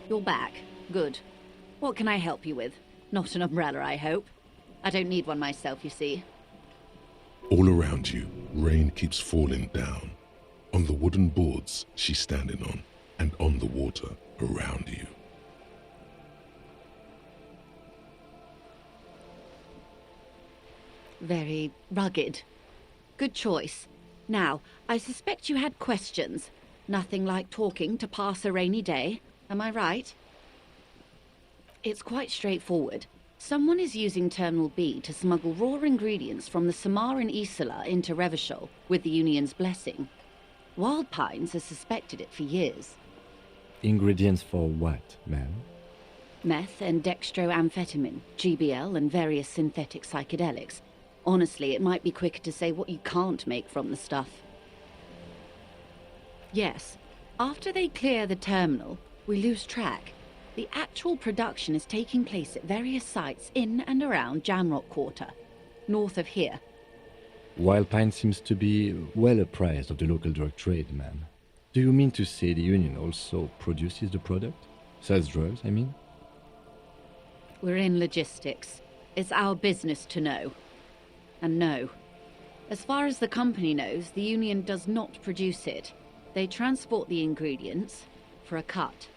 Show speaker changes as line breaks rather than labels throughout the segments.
You're back. Good. What can I help you with? Not an umbrella, I hope. I don't need one myself, you see.
All around you, rain keeps falling down. On the wooden boards she's standing on, and on the water around you.
Very rugged. Good choice. Now, I suspect you had questions. Nothing like talking to pass a rainy day, am I right? It's quite straightforward. Someone is using Terminal B to smuggle raw ingredients from the Samaran Isola into Revachol with the Union's blessing. Wild Pines has suspected it for years.
Ingredients for what, ma'am?
Meth and dextroamphetamine, GBL and various synthetic psychedelics. Honestly, it might be quicker to say what you can't make from the stuff. Yes, after they clear the terminal, we lose track. The actual production is taking place at various sites in and around Jamrock Quarter, north of here.
Wild Pine seems to be well apprised of the local drug trade, ma'am. Do you mean to say the Union also produces the product? Sells drugs, I mean?
We're in logistics. It's our business to know. And no. As far as the company knows, the Union does not produce it. They transport the ingredients for a cut.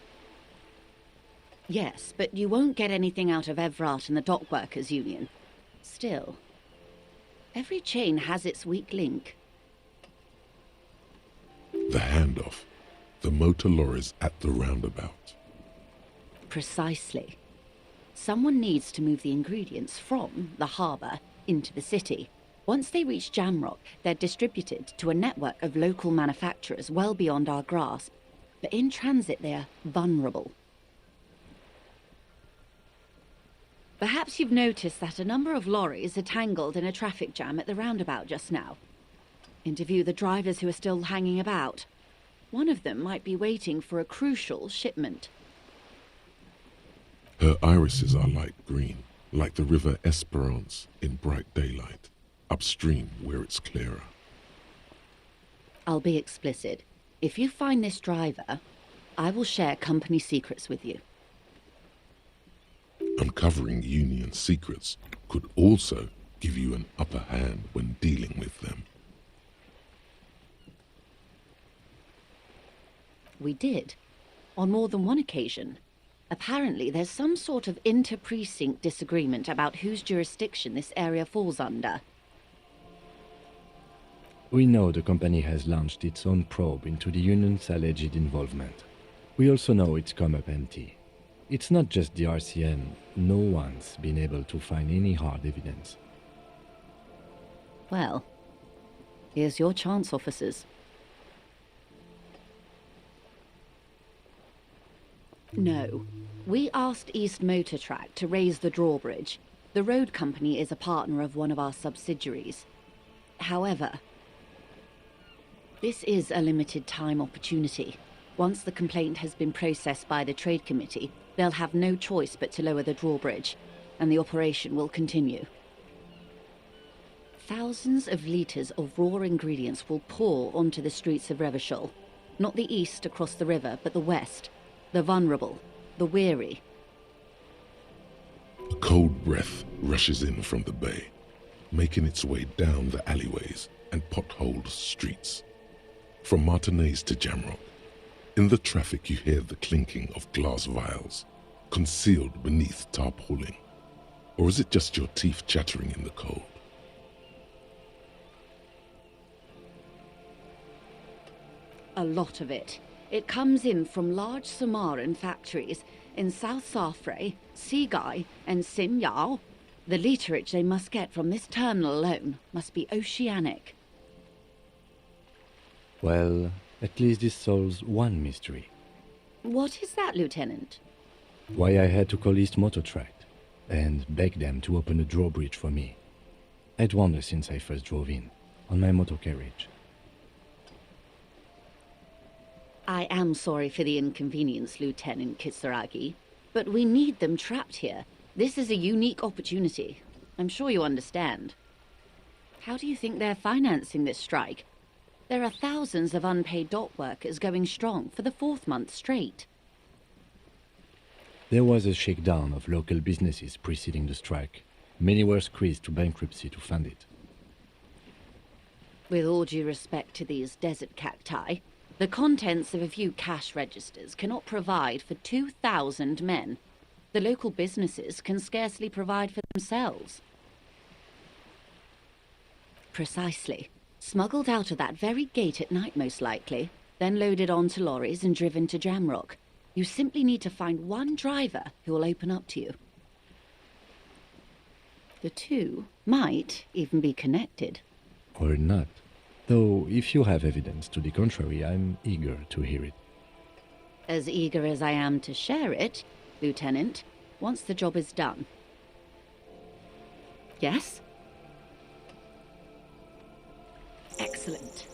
Yes, but you won't get anything out of Evrat and the Dockworkers Union. Still, every chain has its weak link.
The handoff. The motor lorries at the roundabout.
Precisely. Someone needs to move the ingredients from the harbour into the city. Once they reach Jamrock, they're distributed to a network of local manufacturers well beyond our grasp. But in transit, they're vulnerable. Perhaps you've noticed that a number of lorries are tangled in a traffic jam at the roundabout just now. Interview the drivers who are still hanging about. One of them might be waiting for a crucial shipment.
Her irises are light green, like the river Esperance in bright daylight, upstream where it's clearer.
I'll be explicit. If you find this driver, I will share company secrets with you.
Uncovering Union secrets could also give you an upper hand when dealing with them.
We did, on more than one occasion. Apparently, there's some sort of inter-precinct disagreement about whose jurisdiction this area falls under.
We know the company has launched its own probe into the Union's alleged involvement. We also know it's come up empty. It's not just the RCM. No one's been able to find any hard evidence.
Well, here's your chance, officers. No. We asked East Motor Track to raise the drawbridge. The road company is a partner of one of our subsidiaries. However, this is a limited time opportunity. Once the complaint has been processed by the Trade Committee, they'll have no choice but to lower the drawbridge, and the operation will continue. Thousands of litres of raw ingredients will pour onto the streets of Revachol. Not the east across the river, but the west. The vulnerable, the weary.
A cold breath rushes in from the bay, making its way down the alleyways and potholed streets. From Martinez to Jamrock, in the traffic you hear the clinking of glass vials, concealed beneath tarpaulin. Or is it just your teeth chattering in the cold?
A lot of it. It comes in from large Samaran factories in South Safre, Sigai, and Sinyao. The literage they must get from this terminal alone must be oceanic.
Well, at least this solves one mystery.
What is that, Lieutenant?
Why I had to call East Motor Track and beg them to open the drawbridge for me. I'd wondered since I first drove in, on my motor carriage.
I am sorry for the inconvenience, Lieutenant Kisaragi, but we need them trapped here. This is a unique opportunity. I'm sure you understand. How do you think they're financing this strike? There are thousands of unpaid dock workers going strong for the 4th month straight.
There was a shakedown of local businesses preceding the strike. Many were squeezed to bankruptcy to fund it.
With all due respect to these desert cacti, the contents of a few cash registers cannot provide for 2,000 men. The local businesses can scarcely provide for themselves. Precisely. Smuggled out of that very gate at night, most likely, then loaded onto lorries and driven to Jamrock. You simply need to find one driver who will open up to you. The two might even be connected.
Or not. Though, if you have evidence to the contrary, I'm eager to hear it.
As eager as I am to share it, Lieutenant, once the job is done. Yes? Excellent.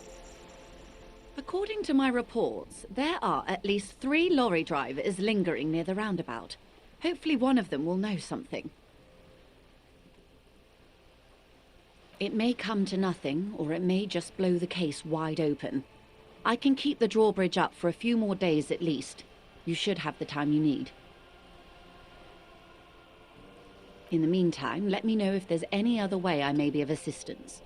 According to my reports, there are at least 3 lorry drivers lingering near the roundabout. Hopefully one of them will know something. It may come to nothing, or it may just blow the case wide open. I can keep the drawbridge up for a few more days at least. You should have the time you need. In the meantime, let me know if there's any other way I may be of assistance.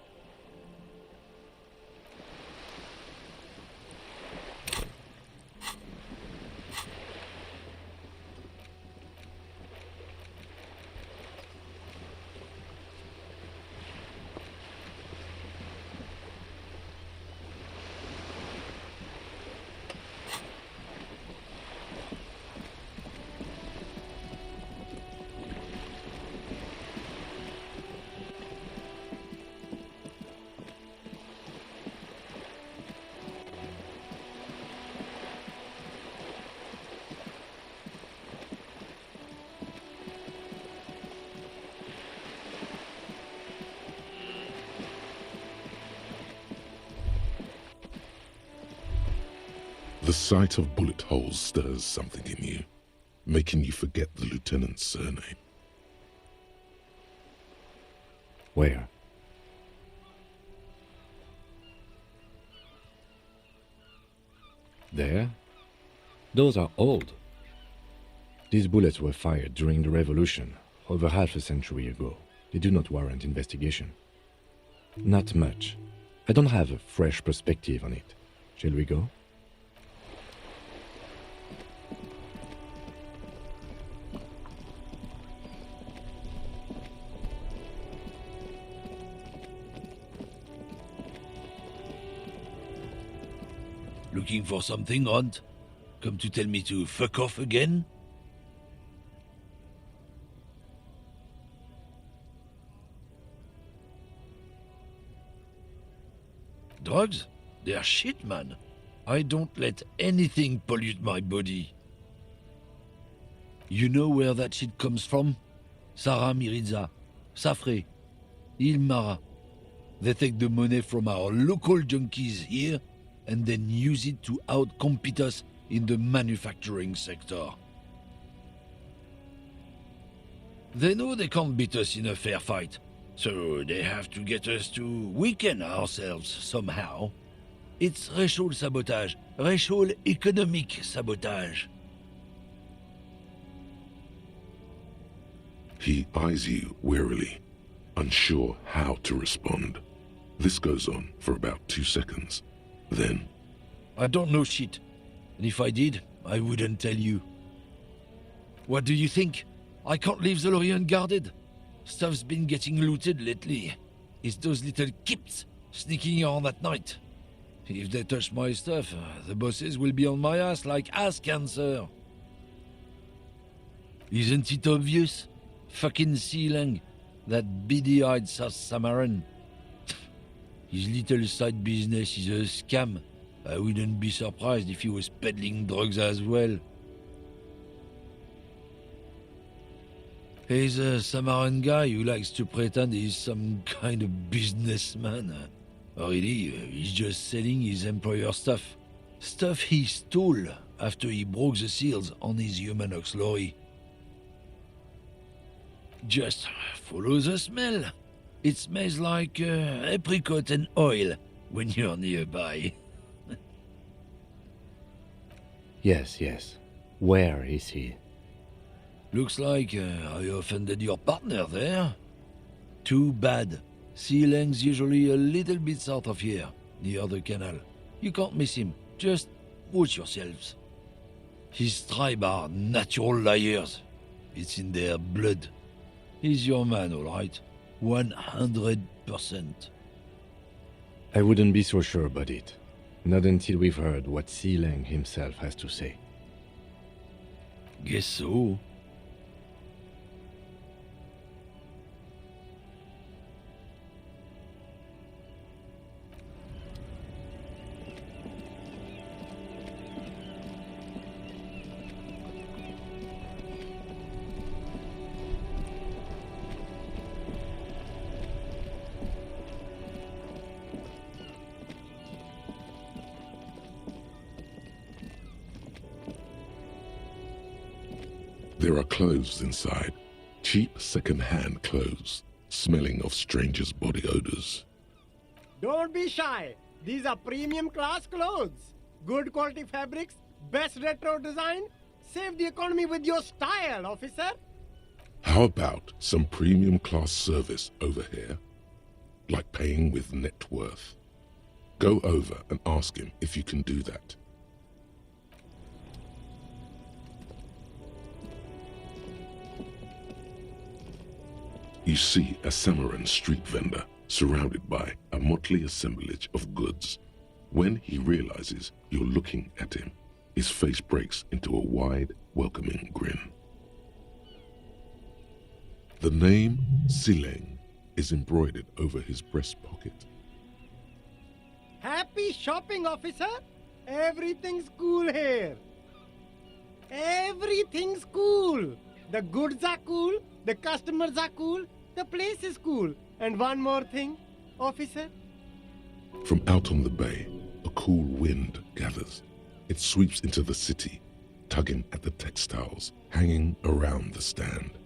The sight of bullet holes stirs something in you, making you forget the lieutenant's surname.
Where? There? Those are old. These bullets were fired during the Revolution, over half a century ago. They do not warrant investigation. Not much. I don't have a fresh perspective on it. Shall we go?
Looking for something, Hunt? Come to tell me to fuck off again? Drugs? They're shit, man. I don't let anything pollute my body. You know where that shit comes from? Sarah Miriza, Safre, Ilmara. They take the money from our local junkies here and then use it to outcompete us in the manufacturing sector. They know they can't beat us in a fair fight, so they have to get us to weaken ourselves somehow. It's racial sabotage, racial economic sabotage.
He eyes you warily, unsure how to respond. This goes on for about 2 seconds. Then,
I don't know shit, and if I did, I wouldn't tell you. What do you think? I can't leave the lorry unguarded. Stuff's been getting looted lately. It's those little kips sneaking around at night. If they touch my stuff, the bosses will be on my ass like ass cancer. Isn't it obvious? Fucking Sealang, that beady-eyed South Samaran. His little side business is a scam. I wouldn't be surprised if he was peddling drugs as well. He's a Samaran guy who likes to pretend he's some kind of businessman. Really, he's just selling his employer stuff. Stuff he stole after he broke the seals on his Humanox lorry. Just follow the smell. It smells like apricot and oil when you're nearby.
Yes, yes. Where is he?
Looks like I offended your partner there. Too bad. Sea Lang's usually a little bit south of here, near the canal. You can't miss him. Just watch yourselves. His tribe are natural liars. It's in their blood. He's your man, all right? 100%.
I wouldn't be so sure about it. Not until we've heard what Sea Lang himself has to say.
Guess so.
There are clothes inside. Cheap second-hand clothes, smelling of strangers' body odors.
Don't be shy. These are premium class clothes. Good quality fabrics, best retro design. Save the economy with your style, officer.
How about some premium class service over here? Like paying with net worth. Go over and ask him if you can do that. You see a Samaran street vendor surrounded by a motley assemblage of goods. When he realizes you're looking at him, his face breaks into a wide, welcoming grin. The name Sileng is embroidered over his breast pocket.
Happy shopping, officer. Everything's cool here. Everything's cool. The goods are cool, the customers are cool, the place is cool. And one more thing, officer.
From out on the bay, a cool wind gathers. It sweeps into the city, tugging at the textiles hanging around the stand.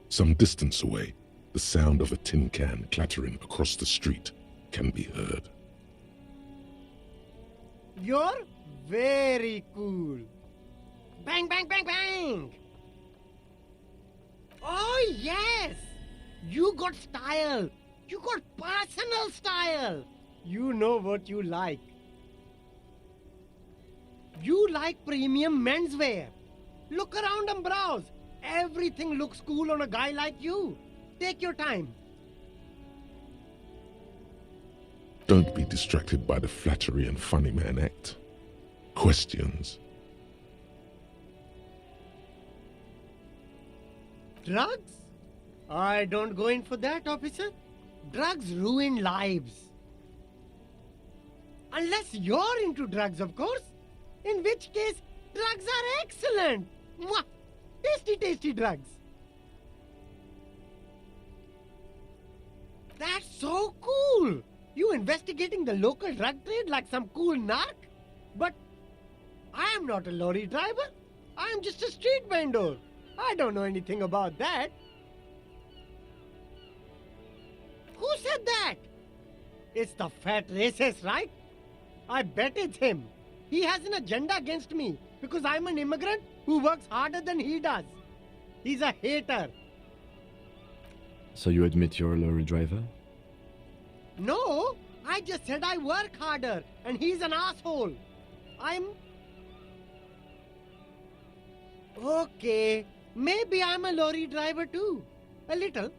Some distance away, the sound of a tin can clattering across the street can be heard.
You're very cool. Bang, bang, bang, bang. Oh, yes. You got style. You got personal style. You know what you like. You like premium menswear. Look around and browse. Everything looks cool on a guy like you. Take your time.
Don't be distracted by the flattery and funny man act. Questions.
Drugs? I don't go in for that, officer. Drugs ruin lives. Unless you're into drugs, of course. In which case, drugs are excellent. Mwah! Tasty, tasty drugs. That's so cool. You investigating the local drug trade like some cool narc? But I am not a lorry driver. I am just a street vendor. I don't know anything about that. Who said that? It's the fat racist, right? I bet it's him. He has an agenda against me because I'm an immigrant who works harder than he does. He's a hater.
So you admit you're a lorry driver?
No, I just said I work harder and he's an asshole. Okay, maybe I'm a lorry driver too. A little.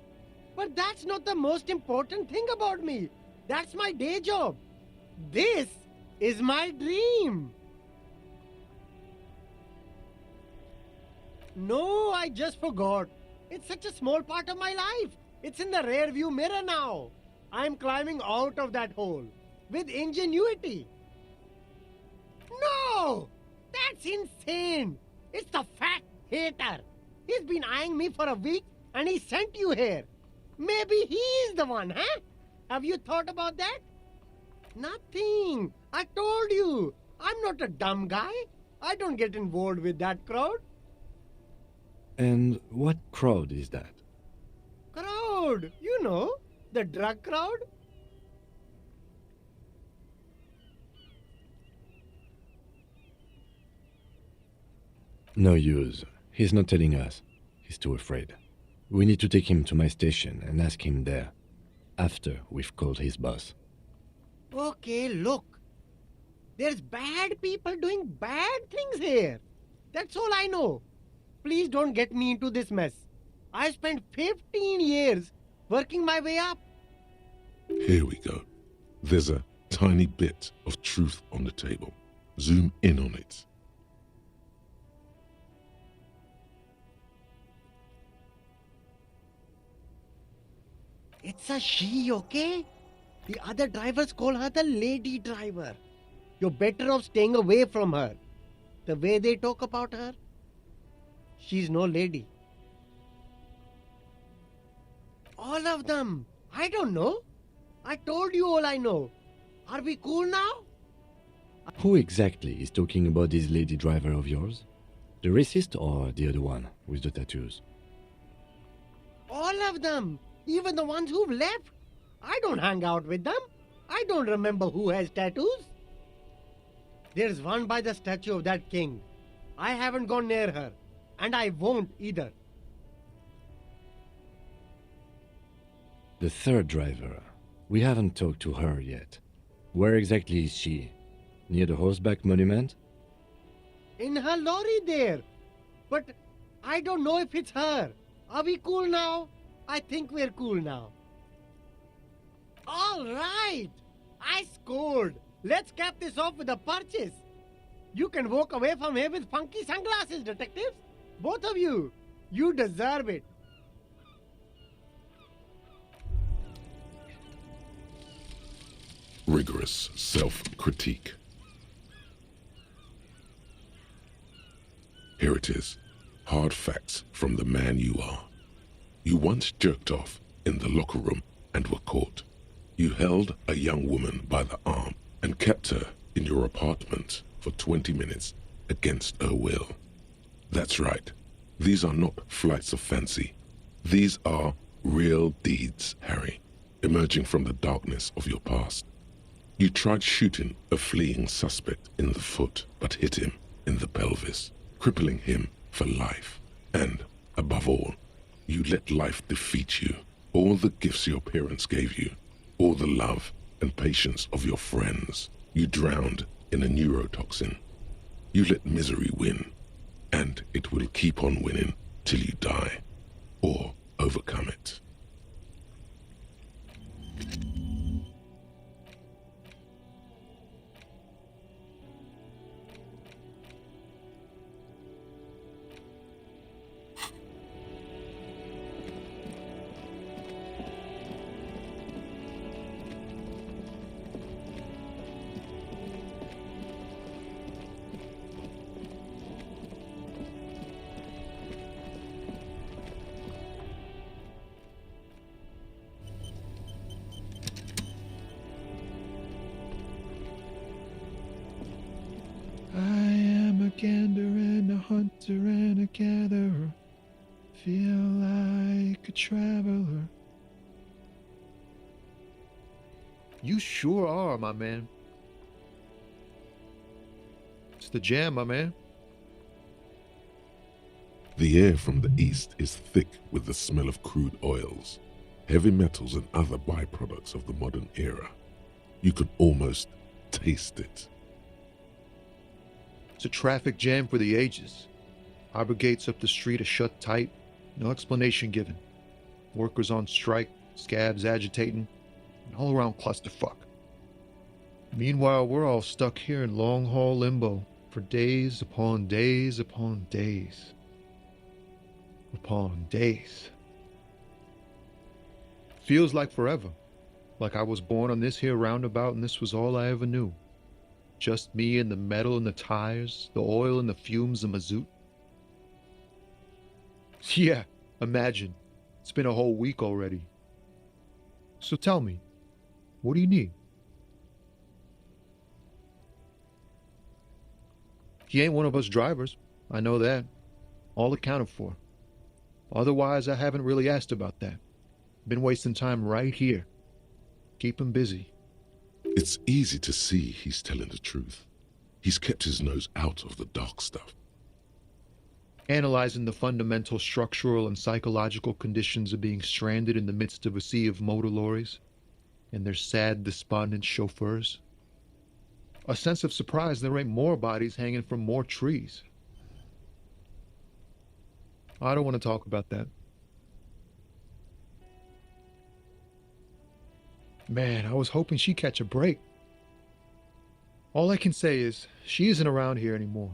But that's not the most important thing about me. That's my day job. This is my dream. No, I just forgot. It's such a small part of my life. It's in the rear view mirror now. I'm climbing out of that hole with ingenuity. No! That's insane! It's the fat hater. He's been eyeing me for a week and he sent you here. Maybe he's the one, huh? Have you thought about that? Nothing. I told you. I'm not a dumb guy. I don't get involved with that crowd.
And what crowd is that?
Crowd? You know, the drug crowd.
No use. He's not telling us. He's too afraid. We need to take him to my station and ask him there, after we've called his boss.
Okay, look. There's bad people doing bad things here. That's all I know. Please don't get me into this mess. I spent 15 years working my way up.
Here we go. There's a tiny bit of truth on the table. Zoom in on it.
It's a she, okay? The other drivers call her the lady driver. You're better off staying away from her. The way they talk about her, she's no lady. All of them. I don't know. I told you all I know. Are we cool now?
Who exactly is talking about this lady driver of yours? The racist or the other one with the tattoos?
All of them. Even the ones who've left. I don't hang out with them. I don't remember who has tattoos. There's one by the statue of that king. I haven't gone near her. And I won't either.
The third driver. We haven't talked to her yet. Where exactly is she? Near the horseback monument?
In her lorry there. But I don't know if it's her. Are we cool now? I think we're cool now. All right. I scored. Let's cap this off with a purchase. You can walk away from here with funky sunglasses, detectives. Both of you. You deserve it.
Rigorous self-critique. Here it is. Hard facts from the man you are. You once jerked off in the locker room and were caught. You held a young woman by the arm and kept her in your apartment for 20 minutes against her will. That's right. These are not flights of fancy. These are real deeds, Harry, emerging from the darkness of your past. You tried shooting a fleeing suspect in the foot, but hit him in the pelvis, crippling him for life. And, above all, you let life defeat you. All the gifts your parents gave you, all the love and patience of your friends, you drowned in a neurotoxin. You let misery win, and it will keep on winning till you die, or overcome it.
I am a gander and a hunter and a gatherer. Feel like a traveler. You sure are, my man. It's the jam, my man.
The air from the east is thick with the smell of crude oils, heavy metals and other byproducts of the modern era. You can almost taste it.
It's a traffic jam for the ages. Harbor gates up the street are shut tight, no explanation given. Workers on strike, scabs agitating, an all-around clusterfuck. Meanwhile, we're all stuck here in long-haul limbo for days upon days upon days. Upon days. Feels like forever. Like I was born on this here roundabout and this was all I ever knew. Just me and the metal and the tires, the oil and the fumes of mazout. Yeah, imagine. It's been a whole week already. So tell me, what do you need? He ain't one of us drivers. I know that. All accounted for. Otherwise, I haven't really asked about that. Been wasting time right here. Keep him busy.
It's easy to see he's telling the truth. He's kept his nose out of the dark stuff.
analyzing the fundamental structural and psychological conditions of being stranded in the midst of a sea of motor lorries and their sad, despondent chauffeurs. A sense of surprise there ain't more bodies hanging from more trees. I don't want to talk about that. Man, I was hoping she'd catch a break. All I can say is, she isn't around here anymore.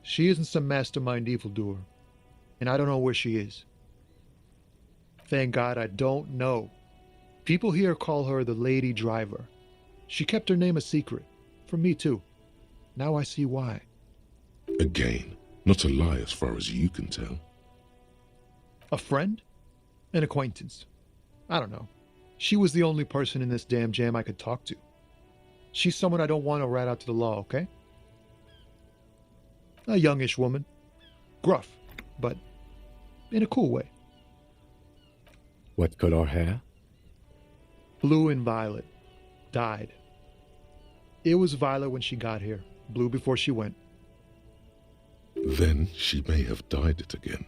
She isn't some mastermind evildoer, and I don't know where she is. Thank God I don't know. People here call her the Lady Driver. She kept her name a secret. From me too. Now I see why.
Again, not a lie as far as you can tell.
A friend? An acquaintance? I don't know. She was the only person in this damn jam I could talk to. She's someone I don't want to rat out to the law, okay? A youngish woman. Gruff, but in a cool way.
What color hair?
Blue and violet. Dyed. It was violet when she got here. Blue before she went.
Then she may have dyed it again.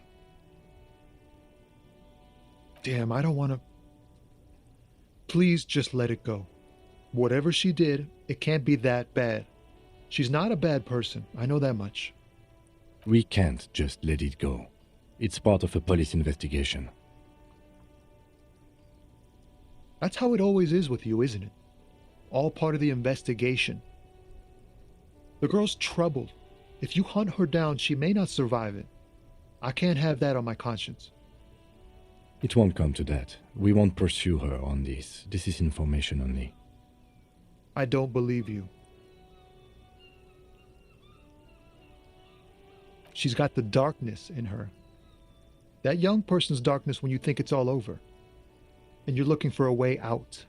Damn, I don't want to... Please just let it go. Whatever she did, it can't be that bad. She's not a bad person. I know that much.
We can't just let it go. It's part of a police investigation.
That's how it always is with you, isn't it? All part of the investigation. The girl's troubled. If you hunt her down, she may not survive it. I can't have that on my conscience.
It won't come to that. We won't pursue her on this. This is information only.
I don't believe you. She's got the darkness in her. That young person's darkness when you think it's all over. And you're looking for a way out.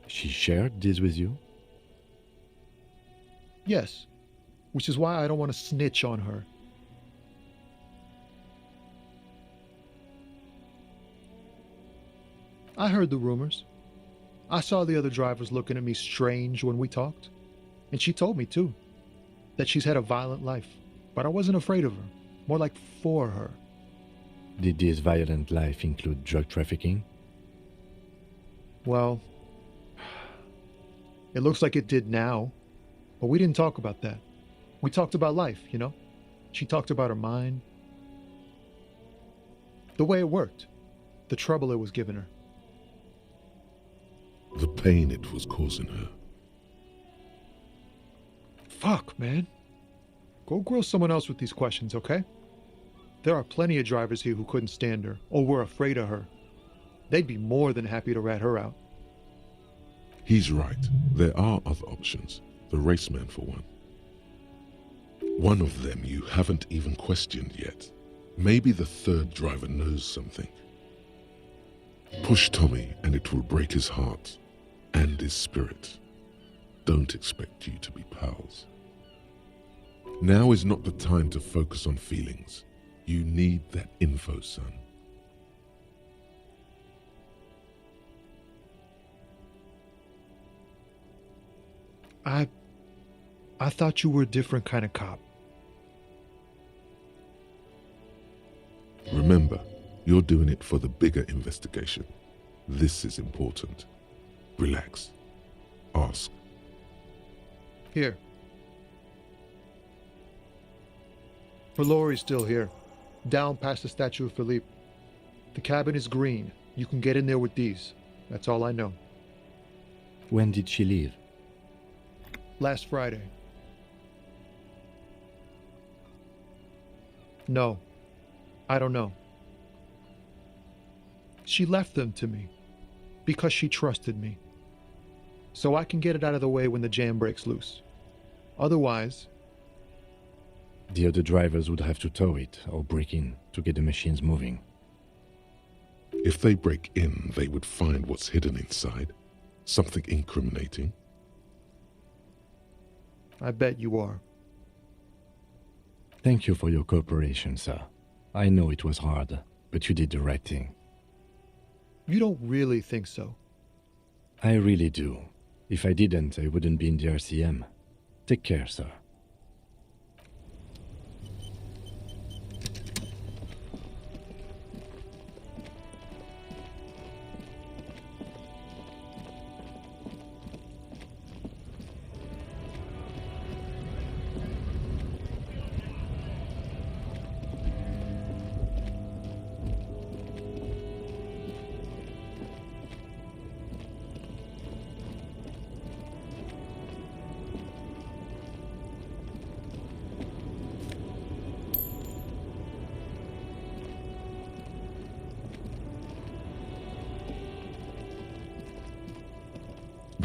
She shared this with you?
Yes. Which is why I don't want to snitch on her. I heard the rumors. I saw the other drivers looking at me strange when we talked. And she told me, too, that she's had a violent life. But I wasn't afraid of her. More like for her.
Did this violent life include drug trafficking?
Well, it looks like it did now. But we didn't talk about that. We talked about life, you know? She talked about her mind. The way it worked. The trouble it was giving her.
The pain it was causing her.
Fuck, man. Go grill someone else with these questions, okay? There are plenty of drivers here who couldn't stand her, or were afraid of her. They'd be more than happy to rat her out.
He's right. There are other options. The raceman, for one. One of them you haven't even questioned yet. Maybe the third driver knows something. Push Tommy and it will break his heart and his spirit. Don't expect you to be pals. Now is not the time to focus on feelings. You need that info, son.
I thought you were a different kind of cop.
Remember, you're doing it for the bigger investigation. This is important. Relax. Ask.
Here. Valori's still here. Down past the statue of Philippe. The cabin is green. You can get in there with these. That's all I know.
When did she leave?
Last Friday. No. I don't know. She left them to me. Because she trusted me. So I can get it out of the way when the jam breaks loose. Otherwise...
The other drivers would have to tow it or break in to get the machines moving.
If they break in, they would find what's hidden inside. Something incriminating.
I bet you are.
Thank you for your cooperation, sir. I know it was hard, but you did the right thing.
You don't really think so?
I really do. If I didn't, I wouldn't be in the RCM. Take care, sir.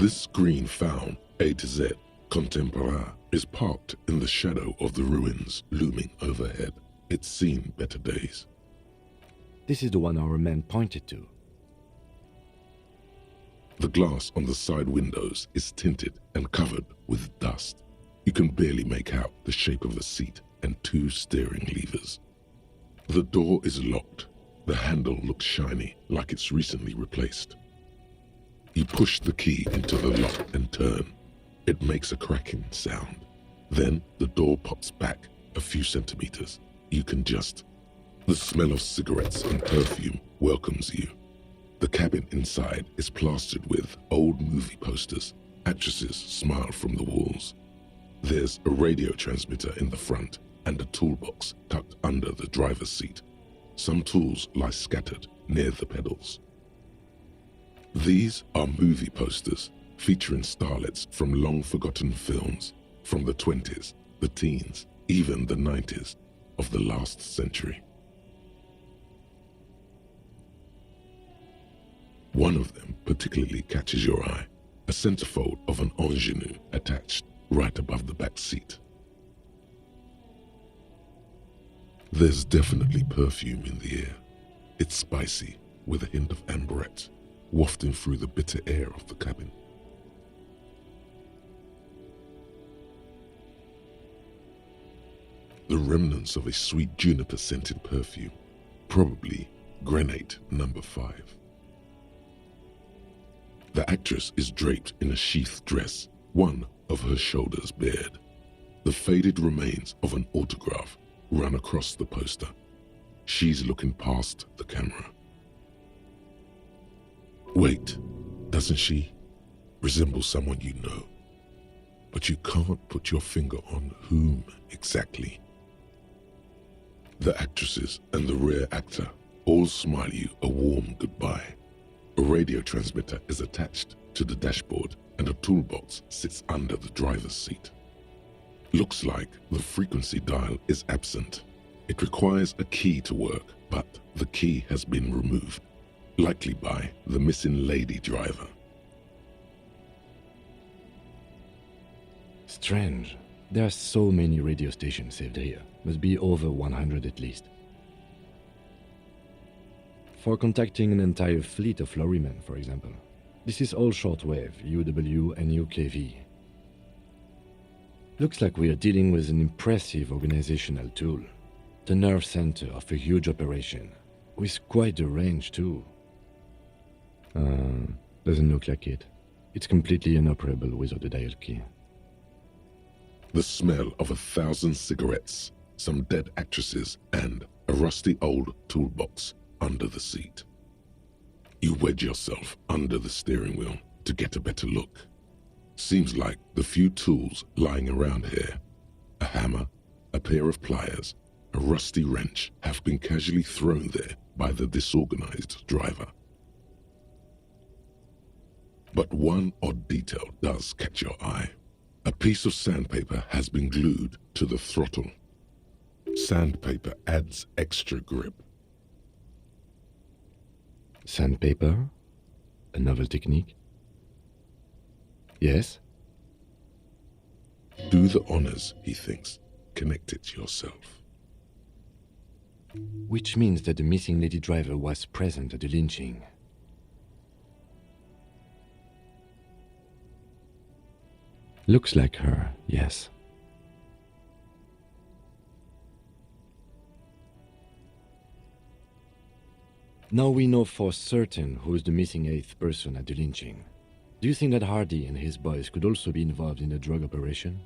This green faun, A to Z, contemporain, is parked in the shadow of the ruins looming overhead. It's seen better days.
This is the one our man pointed to.
The glass on the side windows is tinted and covered with dust. You can barely make out the shape of the seat and two steering levers. The door is locked. The handle looks shiny, like it's recently replaced. You push the key into the lock and turn. It makes a cracking sound. Then the door pops back a few centimeters. You can just... The smell of cigarettes and perfume welcomes you. The cabin inside is plastered with old movie posters. Actresses smile from the walls. There's a radio transmitter in the front and a toolbox tucked under the driver's seat. Some tools lie scattered near the pedals. These are movie posters featuring starlets from long-forgotten films from the 20s, the teens, even the 90s of the last century. One of them particularly catches your eye, a centerfold of an ingenue attached right above the back seat. There's definitely perfume in the air. It's spicy, with a hint of amberette, wafting through the bitter air of the cabin. The remnants of a sweet juniper-scented perfume, probably Grenade No. 5. The actress is draped in a sheathed dress, one of her shoulders bared. The faded remains of an autograph run across the poster. She's looking past the camera. Wait, doesn't she resemble someone you know? But you can't put your finger on whom exactly. The actresses and the rear actor all smile you a warm goodbye. A radio transmitter is attached to the dashboard and a toolbox sits under the driver's seat. Looks like the frequency dial is absent. It requires a key to work, but the key has been removed, likely by the missing lady driver.
Strange. There are so many radio stations saved here. Must be over 100 at least. For contacting an entire fleet of lorrymen, for example. This is all shortwave, UW and UKV. Looks like we are dealing with an impressive organizational tool. The nerve center of a huge operation, with quite a range too. Doesn't look like it. It's completely inoperable without a dial key.
The smell of 1,000 cigarettes, some dead actresses, and a rusty old toolbox under the seat. You wedge yourself under the steering wheel to get a better look. Seems like the few tools lying around here, a hammer, a pair of pliers, a rusty wrench, have been casually thrown there by the disorganized driver. But one odd detail does catch your eye. A piece of sandpaper has been glued to the throttle. Sandpaper adds extra grip.
Sandpaper? A novel technique? Yes?
Do the honors, he thinks. Connect it yourself.
Which means that the missing lady driver was present at the lynching. Looks like her, yes. Now we know for certain who is the missing 8th person at the lynching. Do you think that Hardy and his boys could also be involved in the drug operation?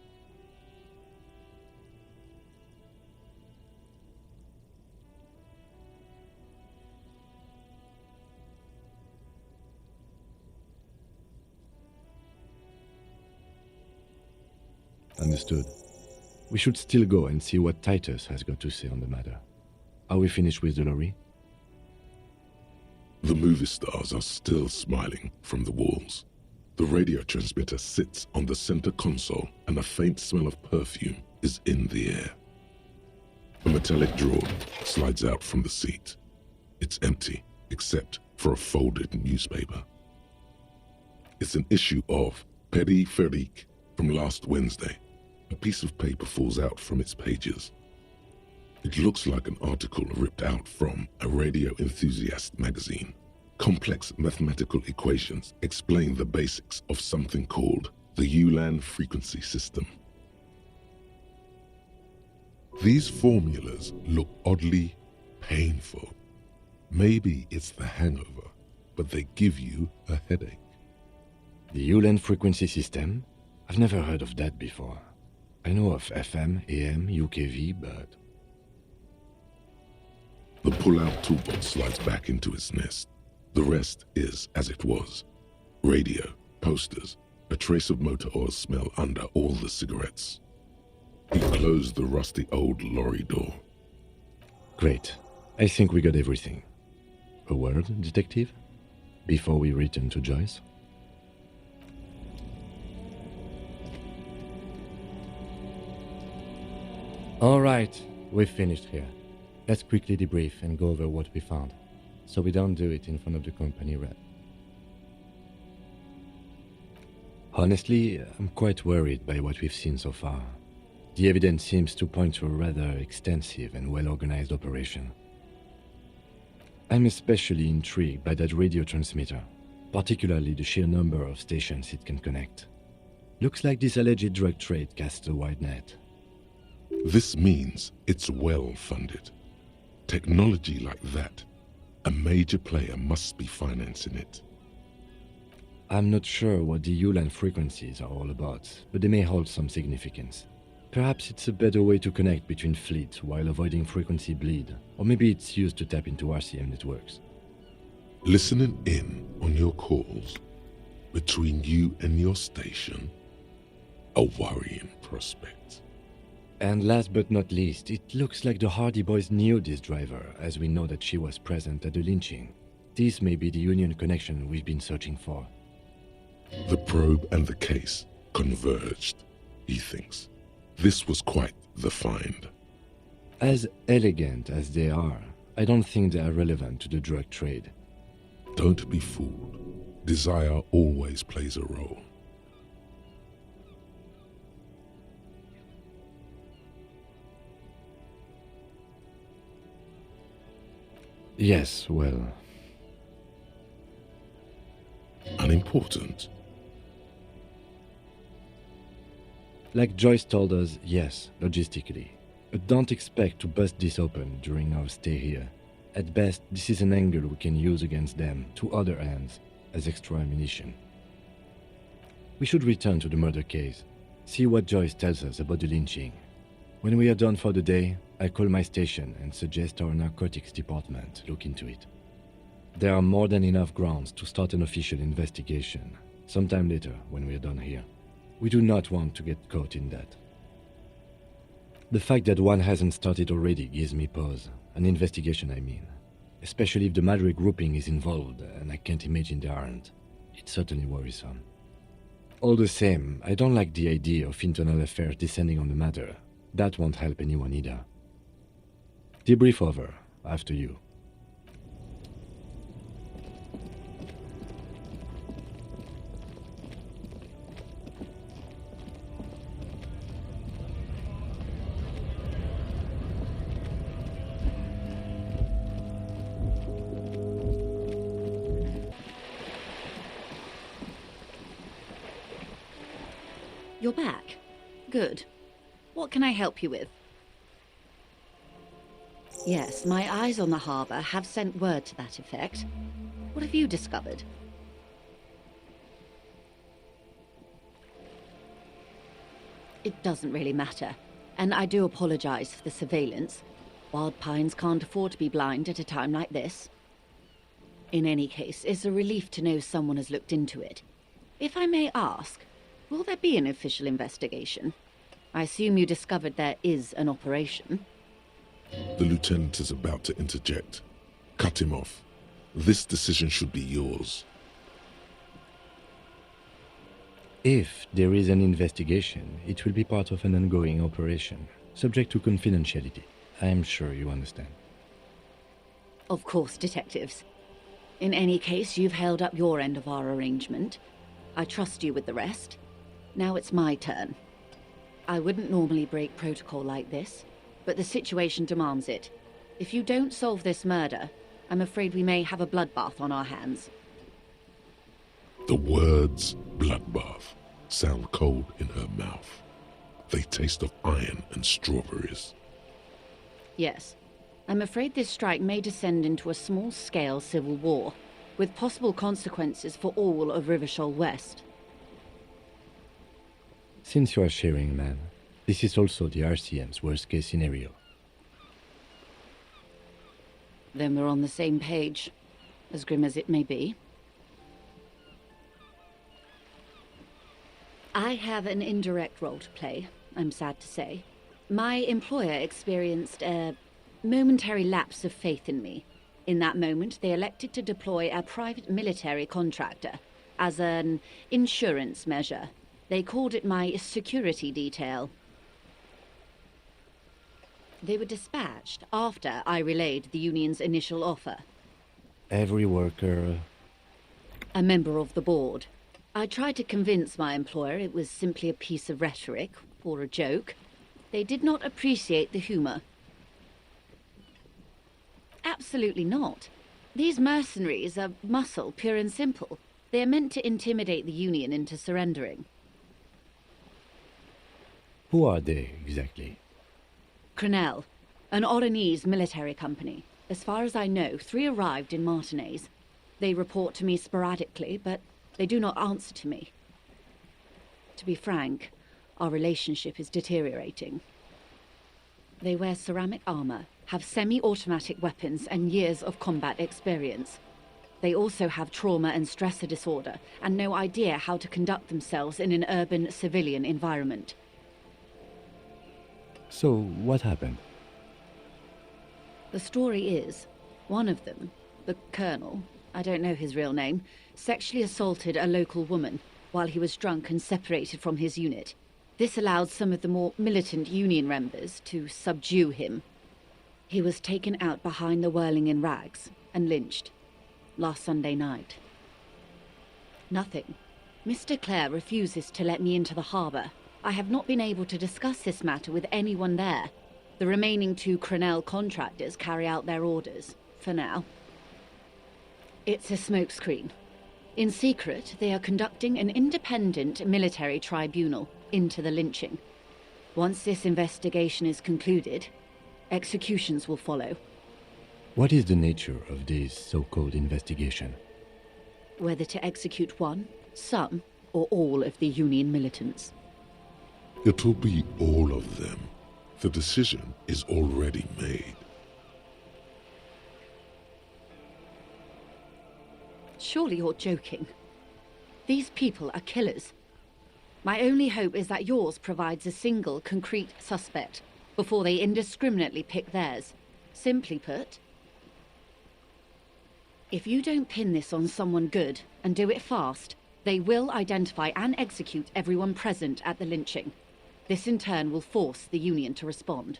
Understood. We should still go and see what Titus has got to say on the matter. Are we finished with the lorry?
The movie stars are still smiling from the walls. The radio transmitter sits on the center console and a faint smell of perfume is in the air. A metallic drawer slides out from the seat. It's empty, except for a folded newspaper. It's an issue of Peripherique from last Wednesday. A piece of paper falls out from its pages. It looks like an article ripped out from a radio enthusiast magazine. Complex mathematical equations explain the basics of something called the Ulan frequency system. These formulas look oddly painful. Maybe it's the hangover, but they give you a headache.
The Ulan frequency system? I've never heard of that before. I know of FM, AM, UKV, but...
The pull-out toolbox slides back into its nest. The rest is as it was. Radio, posters, a trace of motor oil smell under all the cigarettes. He closed the rusty old lorry door.
Great. I think we got everything. A word, detective? Before we return to Joyce? All right, we've finished here. Let's quickly debrief and go over what we found, so we don't do it in front of the company rep. Honestly, I'm quite worried by what we've seen so far. The evidence seems to point to a rather extensive and well-organized operation. I'm especially intrigued by that radio transmitter, particularly the sheer number of stations it can connect. Looks like this alleged drug trade casts a wide net.
This means it's well funded. Technology like that, a major player must be financing it.
I'm not sure what the Ulan frequencies are all about, but they may hold some significance. Perhaps it's a better way to connect between fleets while avoiding frequency bleed, or maybe it's used to tap into RCM networks.
Listening in on your calls between you and your station, a worrying prospect.
And last but not least, it looks like the Hardy Boys knew this driver, as we know that she was present at the lynching. This may be the Union connection we've been searching for.
The probe and the case converged, he thinks. This was quite the find.
As elegant as they are, I don't think they are relevant to the drug trade.
Don't be fooled. Desire always plays a role.
Yes, well...
Unimportant.
Like Joyce told us, yes, logistically. But don't expect to bust this open during our stay here. At best, this is an angle we can use against them, to other ends, as extra ammunition. We should return to the murder case, see what Joyce tells us about the lynching. When we are done for the day, I call my station and suggest our narcotics department look into it. There are more than enough grounds to start an official investigation, sometime later when we are done here. We do not want to get caught in that. The fact that one hasn't started already gives me pause, an investigation I mean. Especially if the Madrid grouping is involved, and I can't imagine they aren't. It's certainly worrisome. All the same, I don't like the idea of internal affairs descending on the matter. That won't help anyone either. Debrief over, after you.
You're back. Good. What can I help you with? Yes, my eyes on the harbour have sent word to that effect. What have you discovered? It doesn't really matter, and I do apologize for the surveillance. Wild Pines can't afford to be blind at a time like this. In any case, it's a relief to know someone has looked into it. If I may ask, will there be an official investigation? I assume you discovered there is an operation.
The lieutenant is about to interject. Cut him off. This decision should be yours.
If there is an investigation, it will be part of an ongoing operation, subject to confidentiality. I am sure you understand.
Of course, detectives. In any case, you've held up your end of our arrangement. I trust you with the rest. Now it's my turn. I wouldn't normally break protocol like this, but the situation demands it. If you don't solve this murder, I'm afraid we may have a bloodbath on our hands.
The words bloodbath sound cold in her mouth. They taste of iron and strawberries.
Yes. I'm afraid this strike may descend into a small-scale civil war, with possible consequences for all of Rivershoal West.
Since you are sharing, man, this is also the RCM's worst-case scenario.
Then we're on the same page, as grim as it may be. I have an indirect role to play, I'm sad to say. My employer experienced a momentary lapse of faith in me. In that moment, they elected to deploy a private military contractor as an insurance measure. They called it my security detail. They were dispatched after I relayed the union's initial offer.
Every worker...
A member of the board. I tried to convince my employer it was simply a piece of rhetoric, or a joke. They did not appreciate the humor. Absolutely not. These mercenaries are muscle, pure and simple. They are meant to intimidate the Union into surrendering.
Who are they, exactly?
Crenell, an Oranese military company. As far as I know, 3 arrived in Martinez. They report to me sporadically, but they do not answer to me. To be frank, our relationship is deteriorating. They wear ceramic armor, have semi-automatic weapons, and years of combat experience. They also have trauma and stressor disorder, and no idea how to conduct themselves in an urban civilian environment.
So, what happened?
The story is, one of them, the colonel, I don't know his real name, sexually assaulted a local woman while he was drunk and separated from his unit. This allowed some of the more militant Union members to subdue him. He was taken out behind the whirling in rags and lynched last Sunday night. Nothing. Mr. Clare refuses to let me into the harbour. I have not been able to discuss this matter with anyone there. The remaining 2 Crenell contractors carry out their orders, for now. It's a smokescreen. In secret, they are conducting an independent military tribunal into the lynching. Once this investigation is concluded, executions will follow.
What is the nature of this so-called investigation?
Whether to execute one, some, or all of the Union militants.
It'll be all of them. The decision is already made.
Surely you're joking. These people are killers. My only hope is that yours provides a single, concrete suspect before they indiscriminately pick theirs. Simply put, if you don't pin this on someone good and do it fast, they will identify and execute everyone present at the lynching. This in turn will force the Union to respond.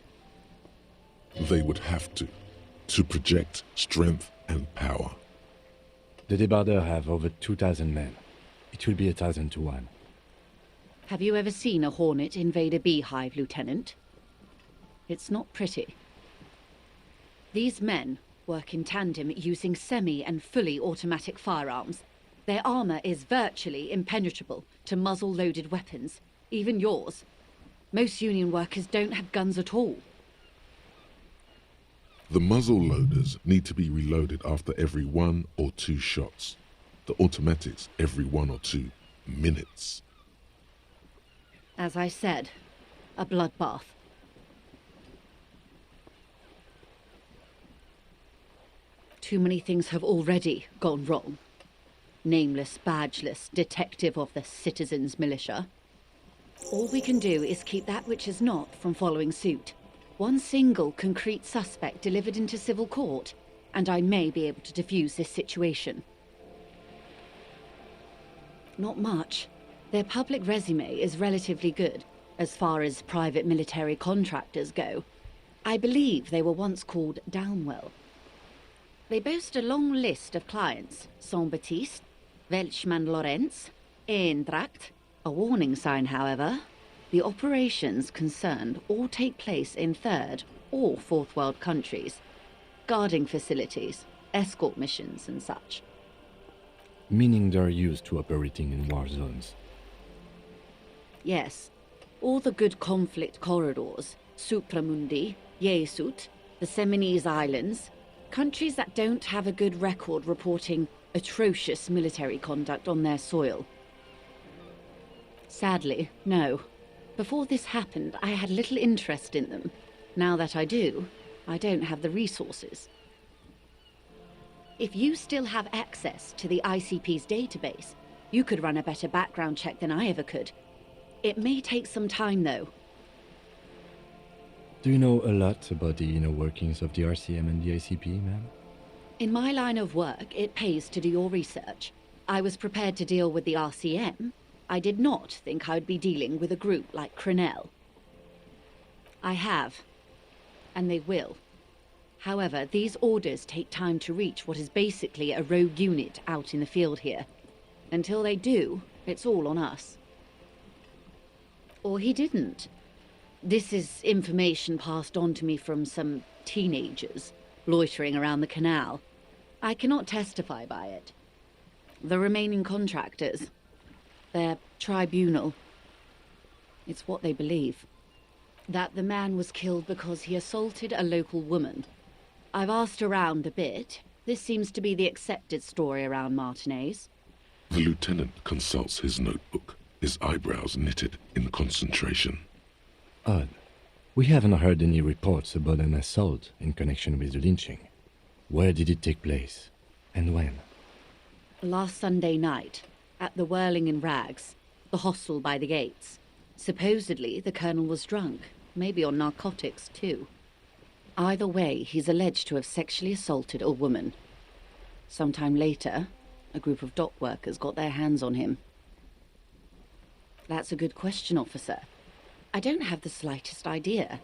They would have to project strength and power.
The Débardeurs have over 2,000 men. It will be 1,000 to 1.
Have you ever seen a hornet invade a beehive, Lieutenant? It's not pretty. These men work in tandem using semi- and fully automatic firearms. Their armor is virtually impenetrable to muzzle-loaded weapons, even yours. Most Union workers don't have guns at all.
The muzzle loaders need to be reloaded after every 1 or 2 shots. The automatics every 1 or 2 minutes.
As I said, a bloodbath. Too many things have already gone wrong. Nameless, badgeless detective of the citizens' militia. All we can do is keep that which is not from following suit. One single concrete suspect delivered into civil court, and I may be able to defuse this situation. Not much. Their public resume is relatively good, as far as private military contractors go. I believe they were once called Downwell. They boast a long list of clients: Saint-Baptiste, Welchman Lorentz, Eendracht. A warning sign, however. The operations concerned all take place in third or fourth world countries. Guarding facilities, escort missions and such.
Meaning they're used to operating in war zones.
Yes. All the good conflict corridors, Supramundi, Yesut, the Seminese Islands, countries that don't have a good record reporting atrocious military conduct on their soil. Sadly, no. Before this happened, I had little interest in them. Now that I do, I don't have the resources. If you still have access to the ICP's database, you could run a better background check than I ever could. It may take some time, though.
Do you know a lot about the inner workings of the RCM and the ICP, ma'am?
In my line of work, it pays to do your research. I was prepared to deal with the RCM. I did not think I'd be dealing with a group like Crenell. I have, and they will. However, these orders take time to reach what is basically a rogue unit out in the field here. Until they do, it's all on us. Or he didn't. This is information passed on to me from some teenagers loitering around the canal. I cannot testify by it. The remaining contractors, their tribunal, it's what they believe. That the man was killed because he assaulted a local woman. I've asked around a bit. This seems to be the accepted story around Martinez.
The lieutenant consults his notebook, his eyebrows knitted in concentration.
Odd. We haven't heard any reports about an assault in connection with the lynching. Where did it take place? And when?
Last Sunday night, at the Whirling in Rags, the hostel by the gates. Supposedly, the colonel was drunk, maybe on narcotics too. Either way, he's alleged to have sexually assaulted a woman. Sometime later, a group of dock workers got their hands on him. That's a good question, officer. I don't have the slightest idea.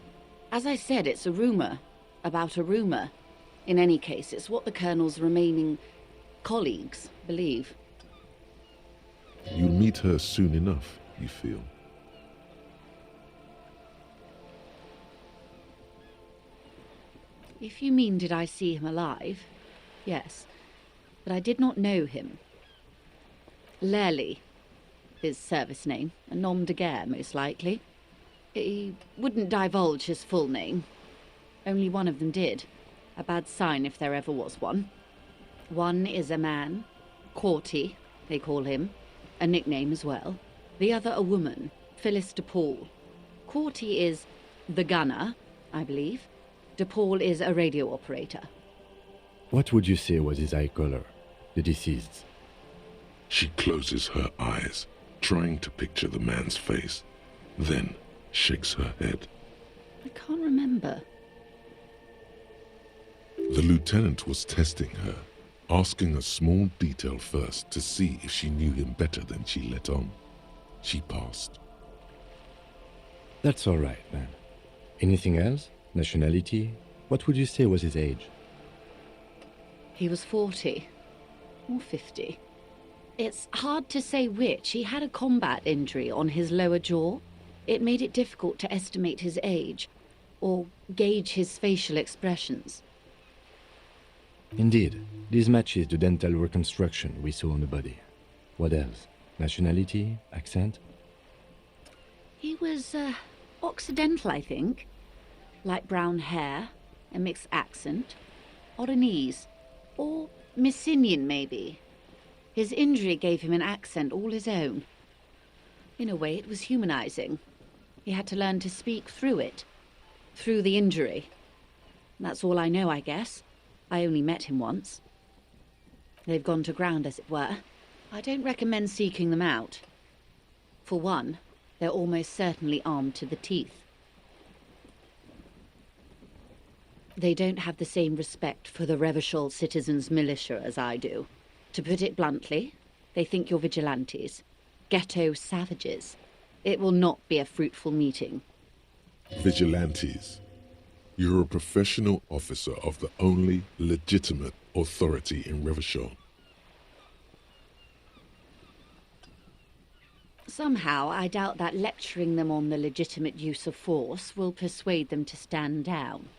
As I said, it's a rumor about a rumor. In any case, it's what the colonel's remaining colleagues believe.
You'll meet her soon enough, you feel.
If you mean did I see him alive, yes. But I did not know him. Lely, his service name, a nom de guerre, most likely. He wouldn't divulge his full name. Only one of them did. A bad sign if there ever was one. One is a man, Corty, they call him, a nickname as well. The other a woman, Phyllis DePaul. Corty is the gunner, I believe. DePaul is a radio operator.
What would you say was his eye color, the deceased's?
She closes her eyes, trying to picture the man's face, then shakes her head.
I can't remember.
The lieutenant was testing her, asking a small detail first to see if she knew him better than she let on. She passed.
That's all right, man. Anything else? Nationality? What would you say was his age?
He was 40 or 50. It's hard to say which. He had a combat injury on his lower jaw. It made it difficult to estimate his age or gauge his facial expressions.
Indeed, this matches the dental reconstruction we saw on the body. What else? Nationality? Accent?
He was Occidental, I think. Light brown hair, a mixed accent, Oranese, or Messinian maybe. His injury gave him an accent all his own. In a way, it was humanizing. He had to learn to speak through it, through the injury. That's all I know, I guess. I only met him once. They've gone to ground, as it were. I don't recommend seeking them out. For one, they're almost certainly armed to the teeth. They don't have the same respect for the Revachol citizens' militia as I do. To put it bluntly, they think you're vigilantes. Ghetto savages. It will not be a fruitful meeting.
Vigilantes. You're a professional officer of the only legitimate authority in Revachol.
Somehow, I doubt that lecturing them on the legitimate use of force will persuade them to stand down.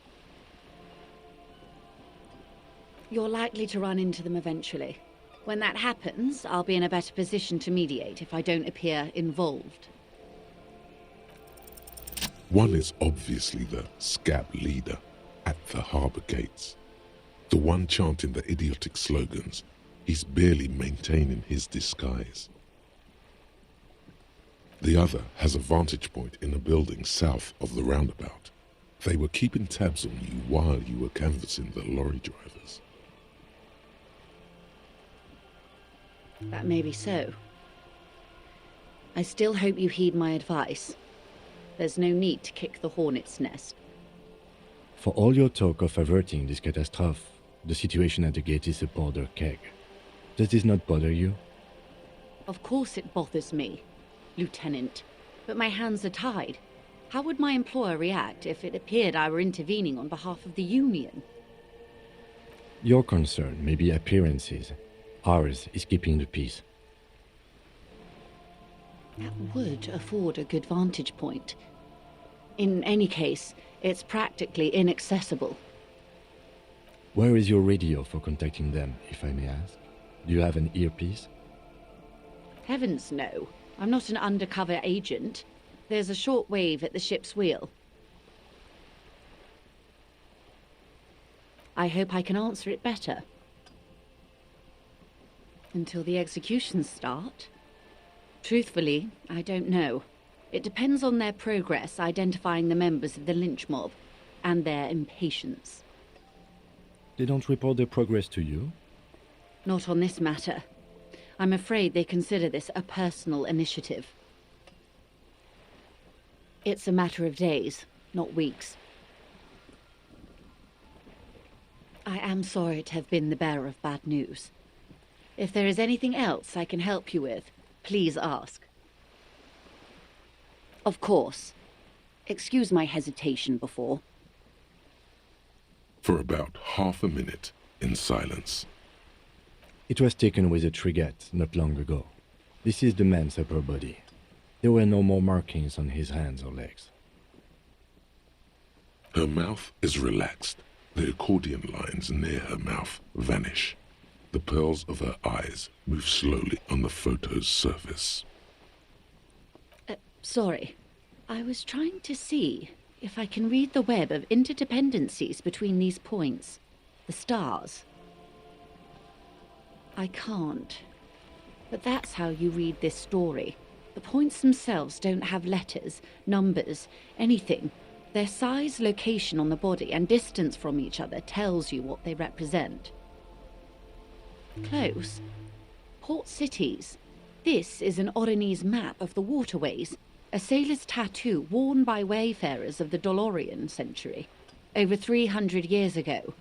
You're likely to run into them eventually. When that happens, I'll be in a better position to mediate if I don't appear involved.
One is obviously the scab leader at the harbour gates. The one chanting the idiotic slogans. He's barely maintaining his disguise. The other has a vantage point in a building south of the roundabout. They were keeping tabs on you while you were canvassing the lorry drivers.
That may be so. I still hope you heed my advice. There's no need to kick the hornet's nest.
For all your talk of averting this catastrophe, the situation at the gate is a powder keg. Does this not bother you?
Of course it bothers me, Lieutenant. But my hands are tied. How would my employer react if it appeared I were intervening on behalf of the Union?
Your concern may be appearances. Ours is keeping the peace.
That would afford a good vantage point. In any case, it's practically inaccessible.
Where is your radio for contacting them, if I may ask? Do you have an earpiece?
Heavens no. I'm not an undercover agent. There's a short wave at the ship's wheel. I hope I can answer it better. Until the executions start? Truthfully, I don't know. It depends on their progress identifying the members of the lynch mob, and their impatience.
They don't report their progress to you?
Not on this matter. I'm afraid they consider this a personal initiative. It's a matter of days, not weeks. I am sorry to have been the bearer of bad news. If there is anything else I can help you with, please ask. Of course. Excuse my hesitation before.
For about half a minute, in silence.
It was taken with a trigette not long ago. This is the man's upper body. There were no more markings on his hands or legs.
Her mouth is relaxed. The accordion lines near her mouth vanish. The pearls of her eyes move slowly on the photo's surface.
Sorry. I was trying to see if I can read the web of interdependencies between these points. The stars. I can't. But that's how you read this story. The points themselves don't have letters, numbers, anything. Their size, location on the body, and distance from each other tells you what they represent. Close. Port cities. This is an Oronese map of the waterways, a sailor's tattoo worn by wayfarers of the Dolorian century. Over 300 years ago,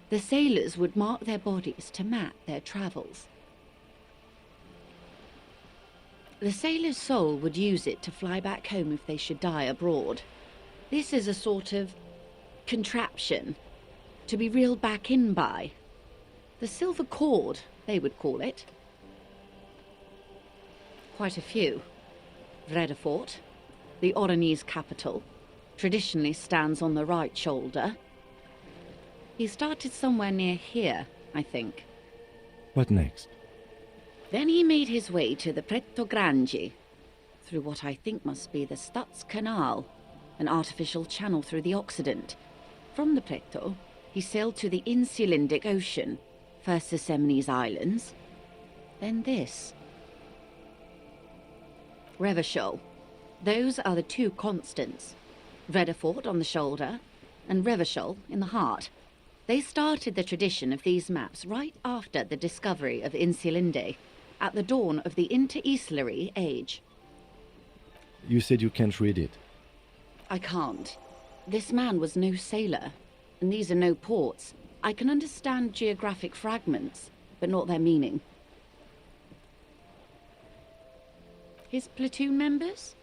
the sailors would mark their bodies to map their travels. The sailor's soul would use it to fly back home if they should die abroad. This is a sort of contraption to be reeled back in by. The silver cord, they would call it. Quite a few. Vredefort, the Oronese capital, traditionally stands on the right shoulder. He started somewhere near here, I think.
What next?
Then he made his way to the Pretto Grande, through what I think must be the Stutz Canal, an artificial channel through the Occident. From the Pretto, he sailed to the Insulindic Ocean, first the Semines Islands, then this. Revachol. Those are the two constants. Vredefort on the shoulder, and Revachol in the heart. They started the tradition of these maps right after the discovery of Insulinde, at the dawn of the Inter-Islary Age.
You said you can't read it.
I can't. This man was no sailor, and these are no ports. I can understand geographic fragments, but not their meaning. His platoon members?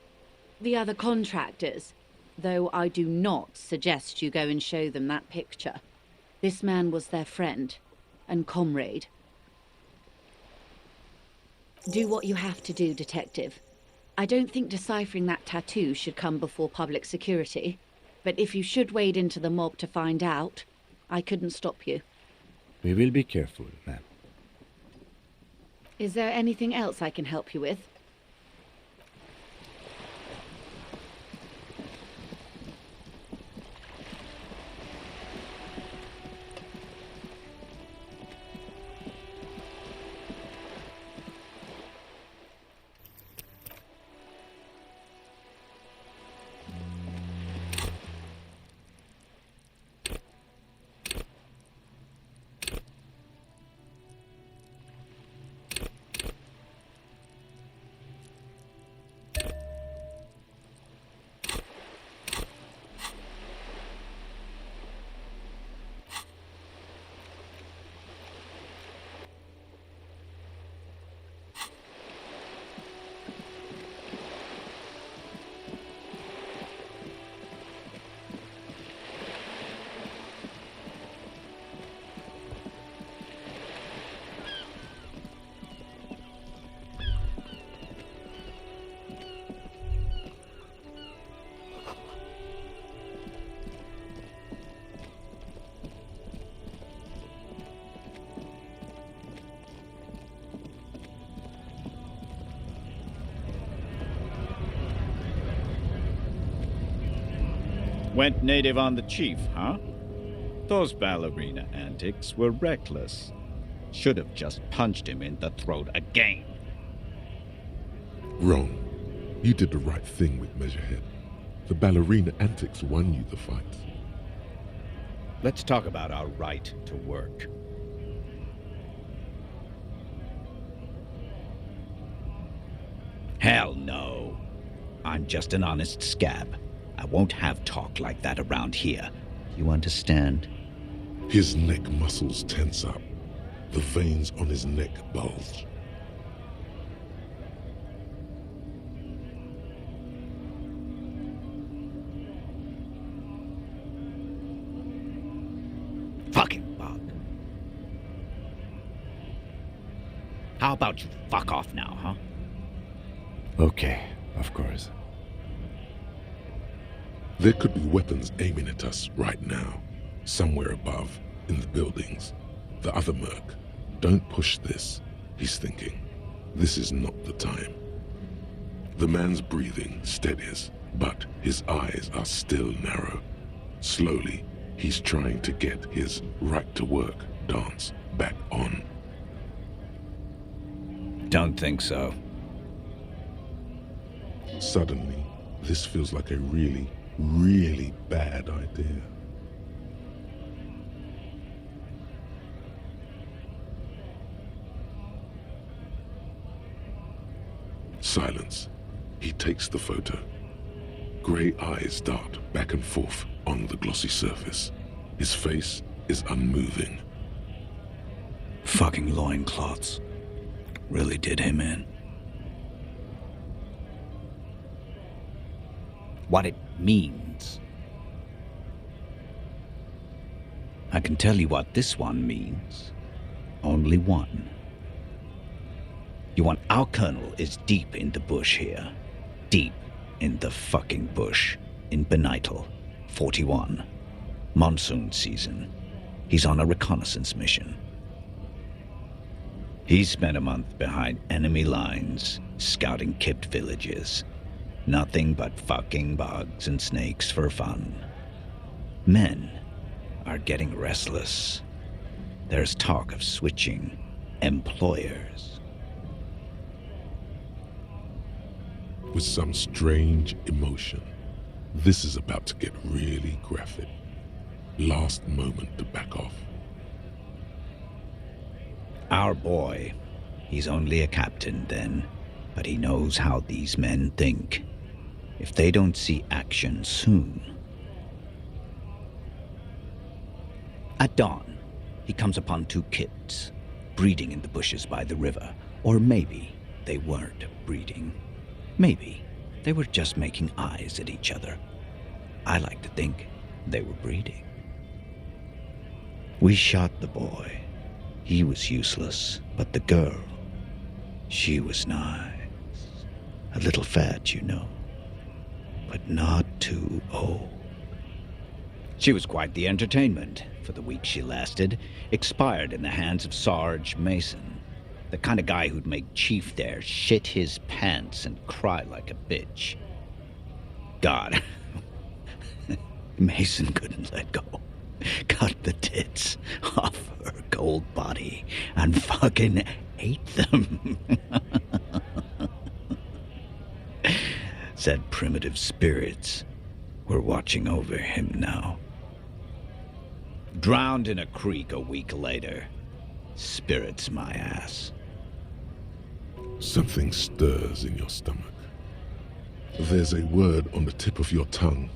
The other contractors, though I do not suggest you go and show them that picture. This man was their friend and comrade. Do what you have to do, Detective. I don't think deciphering that tattoo should come before public security. But if you should wade into the mob to find out, I couldn't stop you.
We will be careful, ma'am.
Is there anything else I can help you with?
Went native on the chief, huh? Those ballerina antics were reckless. Should have just punched him in the throat again.
Wrong. You did the right thing with Measurehead. The ballerina antics won you the fight.
Let's talk about our right to work. Hell no. I'm just an honest scab. I won't have talk like that around here. You understand?
His neck muscles tense up. The veins on his neck bulge.
Fucking bug. How about you fuck off now, huh?
Okay, of course.
There could be weapons aiming at us right now, somewhere above, in the buildings. The other merc. Don't push this, he's thinking. This is not the time. The man's breathing steadies, but his eyes are still narrow. Slowly, he's trying to get his right-to-work dance back on.
Don't think so.
Suddenly, this feels like a really bad idea. Silence. He takes the photo. Grey eyes dart back and forth on the glossy surface. His face is unmoving.
Fucking loincloths. Really did him in. What it means. I can tell you what this one means. Only one. You want our colonel is deep in the bush here. Deep in the fucking bush. In Baytuh, 41. Monsoon season. He's on a reconnaissance mission. He spent a month behind enemy lines, scouting kipped villages. Nothing but fucking bugs and snakes for fun. Men are getting restless. There's talk of switching employers.
With some strange emotion, this is about to get really graphic. Last moment to back off.
Our boy, he's only a captain then, but he knows how these men think. If they don't see action soon. At dawn, he comes upon two kids, breeding in the bushes by the river. Or maybe they weren't breeding. Maybe they were just making eyes at each other. I like to think they were breeding. We shot the boy. He was useless, but the girl, she was nice. A little fat, you know, but not too old. She was quite the entertainment for the week she lasted, expired in the hands of Sarge Mason, the kind of guy who'd make Chief there shit his pants and cry like a bitch. God, Mason couldn't let go. Cut the tits off her cold body and fucking ate them. Said primitive spirits were watching over him now. Drowned in a creek a week later. Spirits my ass.
Something stirs in your stomach. There's a word on the tip of your tongue.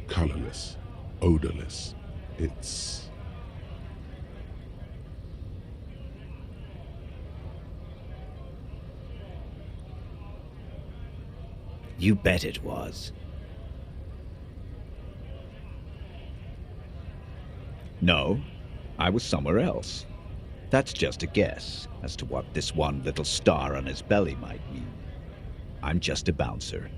Colorless, odorless. It's...
You bet it was. No, I was somewhere else. That's just a guess as to what this one little star on his belly might mean. I'm just a bouncer.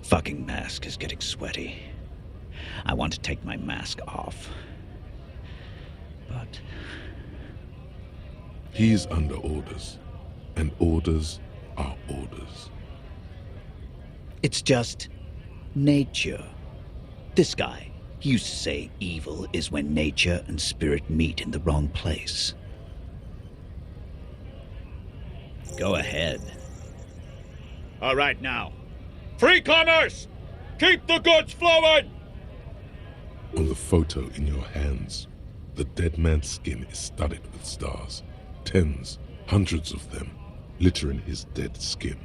Fucking mask is getting sweaty. I want to take my mask off. But...
He's under orders, and orders are orders.
It's just nature. This guy, he used to say evil is when nature and spirit meet in the wrong place. Go ahead.
All right, now. Free commerce! Keep the goods flowing!
On the photo in your hands, the dead man's skin is studded with stars. Tens, hundreds of them, littering his dead skin.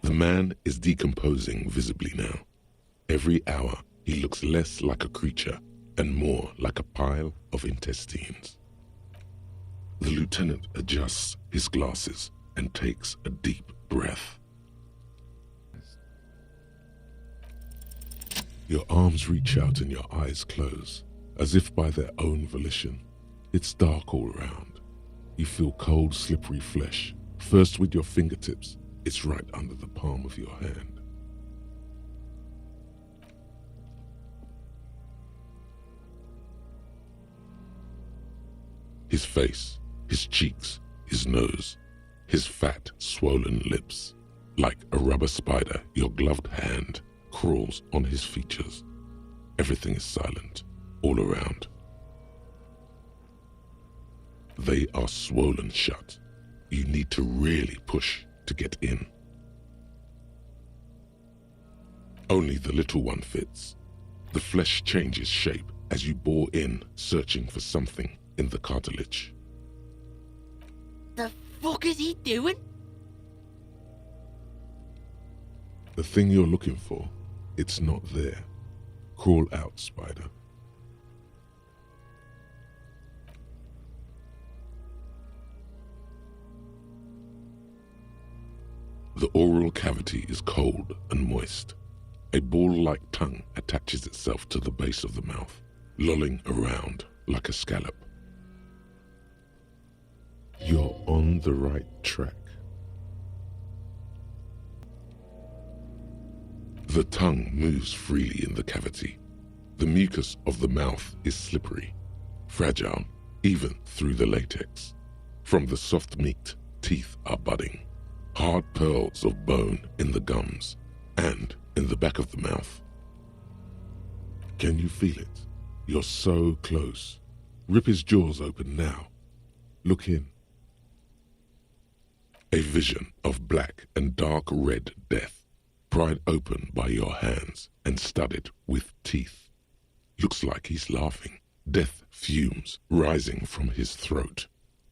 The man is decomposing visibly now. Every hour, he looks less like a creature and more like a pile of intestines. The lieutenant adjusts his glasses and takes a deep breath. Your arms reach out and your eyes close, as if by their own volition. It's dark all around. You feel cold, slippery flesh, first with your fingertips. It's right under the palm of your hand. His face, his cheeks, his nose, his fat, swollen lips. Like a rubber spider, your gloved hand crawls on his features. Everything is silent, all around. They are swollen shut. You need to really push to get in. Only the little one fits. The flesh changes shape as you bore in, searching for something in the cartilage.
The fuck is he doing?
The thing you're looking for, it's not there. Crawl out, spider. The oral cavity is cold and moist. A ball-like tongue attaches itself to the base of the mouth, lolling around like a scallop. You're on the right track. The tongue moves freely in the cavity. The mucus of the mouth is slippery, fragile, even through the latex. From the soft meat, teeth are budding. Hard pearls of bone in the gums and in the back of the mouth. Can you feel it? You're so close. Rip his jaws open now. Look in. A vision of black and dark red death, pried open by your hands and studded with teeth. Looks like he's laughing. Death fumes rising from his throat.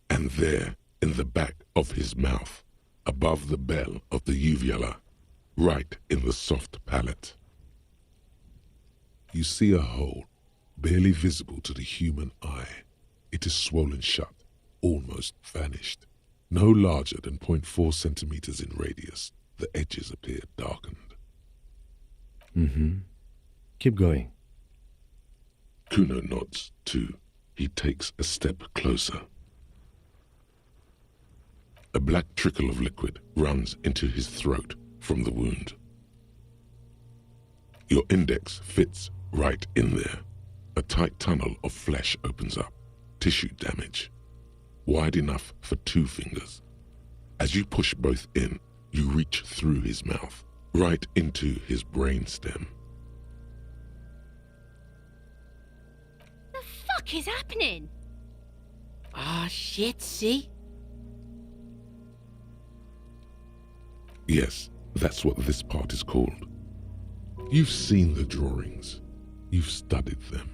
And there, in the back of his mouth, above the bell of the uvula, right in the soft palate, you see a hole, barely visible to the human eye. It is swollen shut, almost vanished. No larger than 0.4 centimeters in radius, the edges appear darkened.
Keep going.
Kuno nods, too. He takes a step closer. A black trickle of liquid runs into his throat from the wound. Your index fits right in there. A tight tunnel of flesh opens up. Tissue damage. Wide enough for 2 fingers. As you push both in, you reach through his mouth, right into his brainstem.
The fuck is happening?
Ah, shit, see?
Yes, that's what this part is called. You've seen the drawings. You've studied them.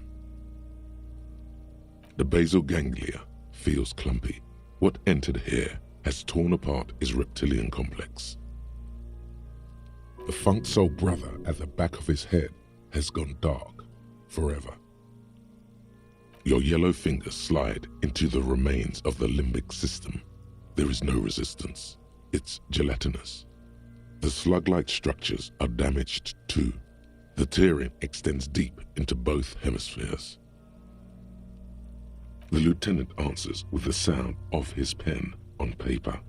The basal ganglia feels clumpy. What entered here has torn apart his reptilian complex. The funk soul brother at the back of his head has gone dark forever. Your yellow fingers slide into the remains of the limbic system. There is no resistance. It's gelatinous. The slug-like structures are damaged too. The tearing extends deep into both hemispheres. The lieutenant answers with the sound of his pen on paper.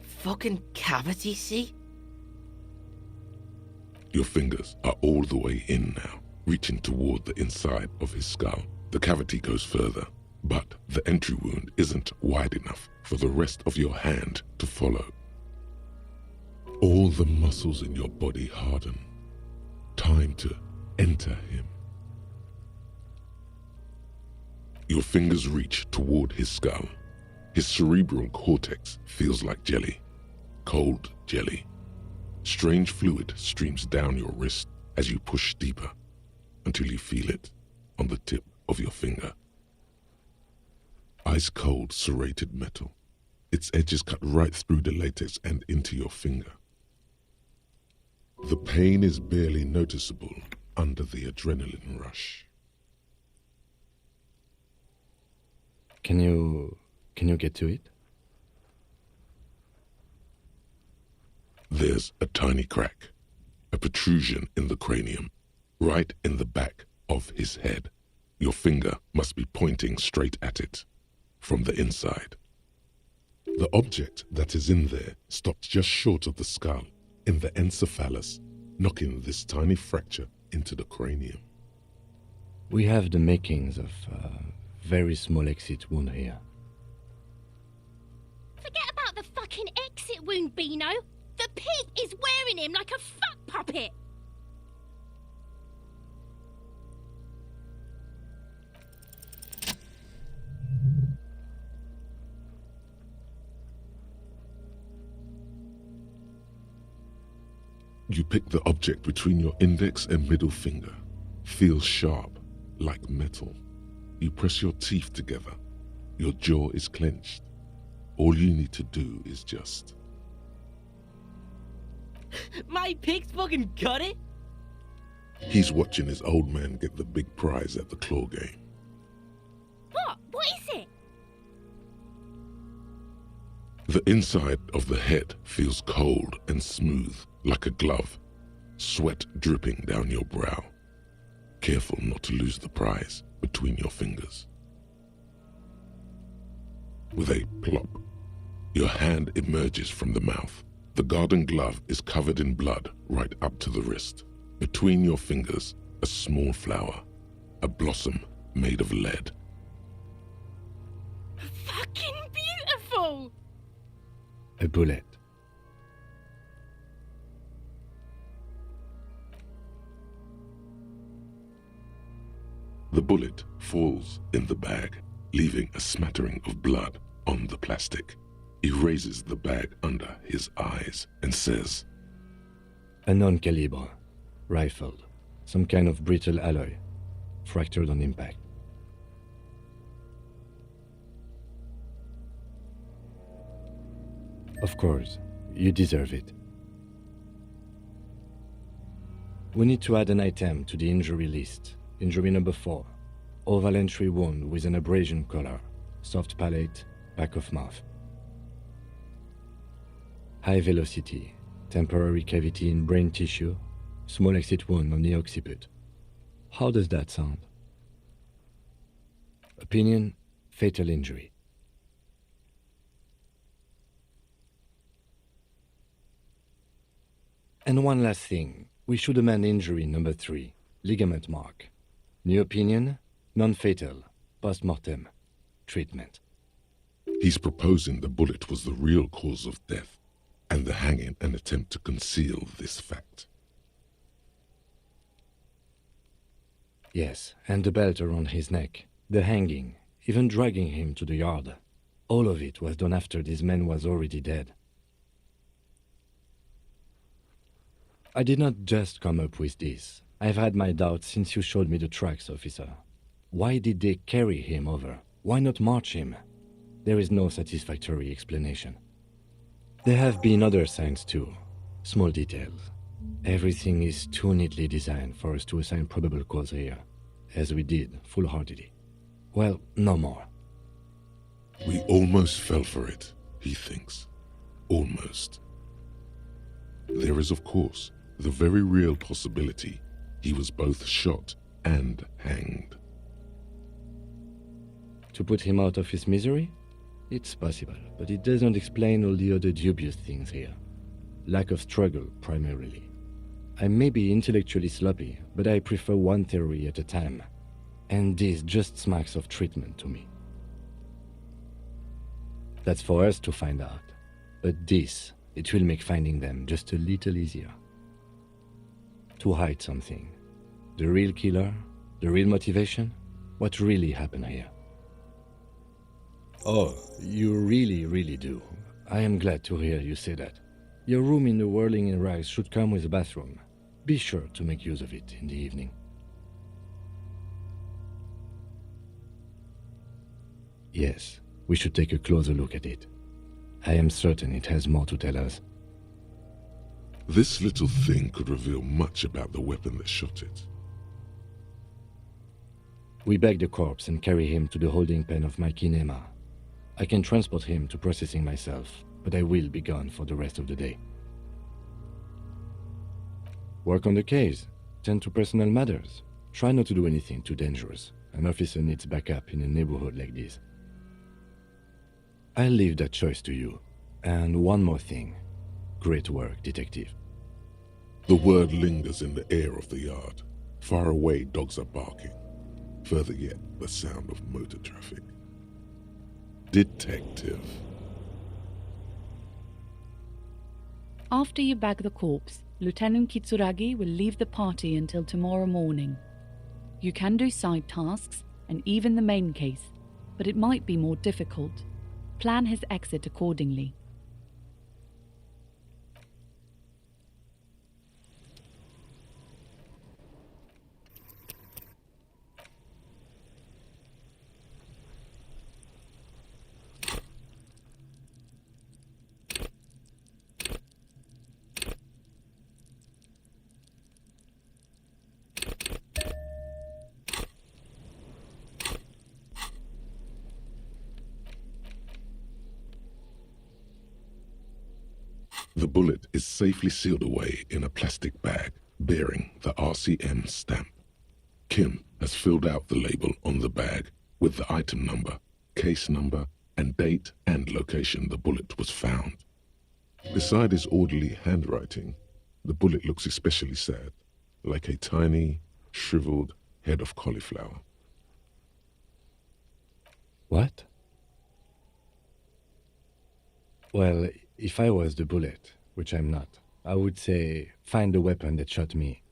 Fucking cavity, see?
Your fingers are all the way in now, reaching toward the inside of his skull. The cavity goes further, but the entry wound isn't wide enough for the rest of your hand to follow. All the muscles in your body harden. Time to enter him. Your fingers reach toward his skull. His cerebral cortex feels like jelly. Cold jelly. Strange fluid streams down your wrist as you push deeper until you feel it on the tip of your finger. Ice-cold serrated metal. Its edges cut right through the latex and into your finger. The pain is barely noticeable under the adrenaline rush.
Can you get to it?
There's a tiny crack, a protrusion in the cranium, right in the back of his head. Your finger must be pointing straight at it, from the inside. The object that is in there stops just short of the skull, in the encephalus, knocking this tiny fracture into the cranium.
We have the makings of a very small exit wound here.
Forget about the fucking exit wound, Beano. The pig is wearing him like a fuck puppet.
You pick the object between your index and middle finger. Feels sharp, like metal. You press your teeth together. Your jaw is clenched. All you need to do is just...
My pig's fucking got it?
He's watching his old man get the big prize at the claw game.
What? What is it?
The inside of the head feels cold and smooth, like a glove. Sweat dripping down your brow. Careful not to lose the prize between your fingers. With a plop, your hand emerges from the mouth. The garden glove is covered in blood right up to the wrist. Between your fingers, a small flower, a blossom made of lead.
Fucking beautiful!
A bullet.
The bullet falls in the bag, leaving a smattering of blood on the plastic. He raises the bag under his eyes and says,
A non-caliber, rifled, some kind of brittle alloy, fractured on impact. Of course, you deserve it. We need to add an item to the injury list. Injury number 4. Oval entry wound with an abrasion collar, soft palate, back of mouth. High velocity, temporary cavity in brain tissue, small exit wound on the occiput. How does that sound? Opinion, fatal injury. And one last thing, we should amend injury number 3, ligament mark. New opinion, non-fatal, post-mortem, treatment.
He's proposing the bullet was the real cause of death, and the hanging an attempt to conceal this fact.
Yes, and the belt around his neck, the hanging, even dragging him to the yard. All of it was done after this man was already dead. I did not just come up with this. I've had my doubts since you showed me the tracks, officer. Why did they carry him over? Why not march him? There is no satisfactory explanation. There have been other signs too. Small details. Everything is too neatly designed for us to assign probable cause here, as we did, foolhardily. Well, no more.
We almost fell for it, he thinks. Almost. There is, of course, the very real possibility he was both shot and hanged.
To put him out of his misery? It's possible, but it doesn't explain all the other dubious things here. Lack of struggle, primarily. I may be intellectually sloppy, but I prefer one theory at a time. And this just smacks of treatment to me. That's for us to find out. But this, it will make finding them just a little easier. To hide something. The real killer? The real motivation? What really happened here? Oh, you really do. I am glad to hear you say that. Your room in the Whirling in Rags should come with a bathroom. Be sure to make use of it in the evening. Yes, we should take a closer look at it. I am certain it has more to tell us.
This little thing could reveal much about the weapon that shot it.
We bag the corpse and carry him to the holding pen of my kinema. I can transport him to processing myself, but I will be gone for the rest of the day. Work on the case. Tend to personal matters. Try not to do anything too dangerous. An officer needs backup in a neighborhood like this. I'll leave that choice to you. And one more thing. Great work, detective.
The word lingers in the air of the yard. Far away, dogs are barking. Further yet, the sound of motor traffic. Detective.
After you bag the corpse, Lieutenant Kitsuragi will leave the party until tomorrow morning. You can do side tasks, and even the main case, but it might be more difficult. Plan his exit accordingly.
The bullet is safely sealed away in a plastic bag bearing the RCM stamp. Kim has filled out the label on the bag with the item number, case number, and date and location the bullet was found. Beside his orderly handwriting, the bullet looks especially sad, like a tiny, shriveled head of cauliflower.
What? Well, if I was the bullet, which I'm not, I would say, find the weapon that shot me.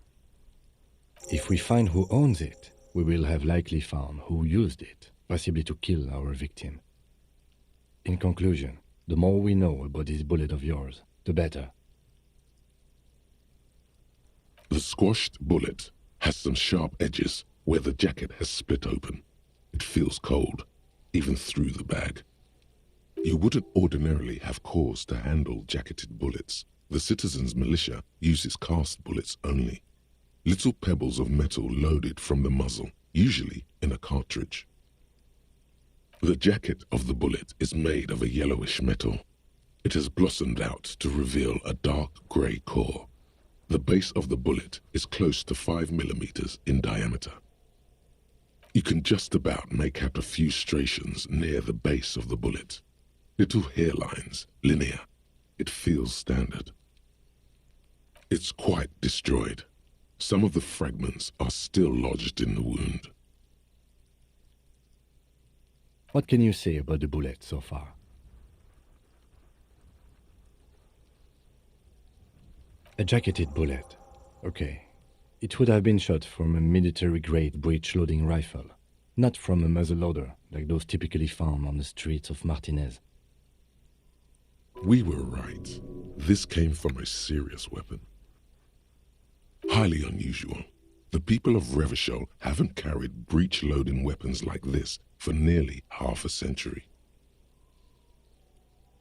If we find who owns it, we will have likely found who used it, possibly to kill our victim. In conclusion, the more we know about this bullet of yours, the better.
The squashed bullet has some sharp edges where the jacket has split open. It feels cold, even through the bag. You wouldn't ordinarily have cause to handle jacketed bullets. The citizens' militia uses cast bullets only. Little pebbles of metal loaded from the muzzle, usually in a cartridge. The jacket of the bullet is made of a yellowish metal. It has blossomed out to reveal a dark grey core. The base of the bullet is close to 5 millimeters in diameter. You can just about make out a few striations near the base of the bullet. Little hairlines, linear. It feels standard. It's quite destroyed. Some of the fragments are still lodged in the wound.
What can you say about the bullet so far? A jacketed bullet. Okay. It would have been shot from a military-grade breech-loading rifle, not from a muzzleloader like those typically found on the streets of Martinez.
We were right. This came from a serious weapon. Highly unusual. The people of Revachol haven't carried breech-loading weapons like this for nearly half a century.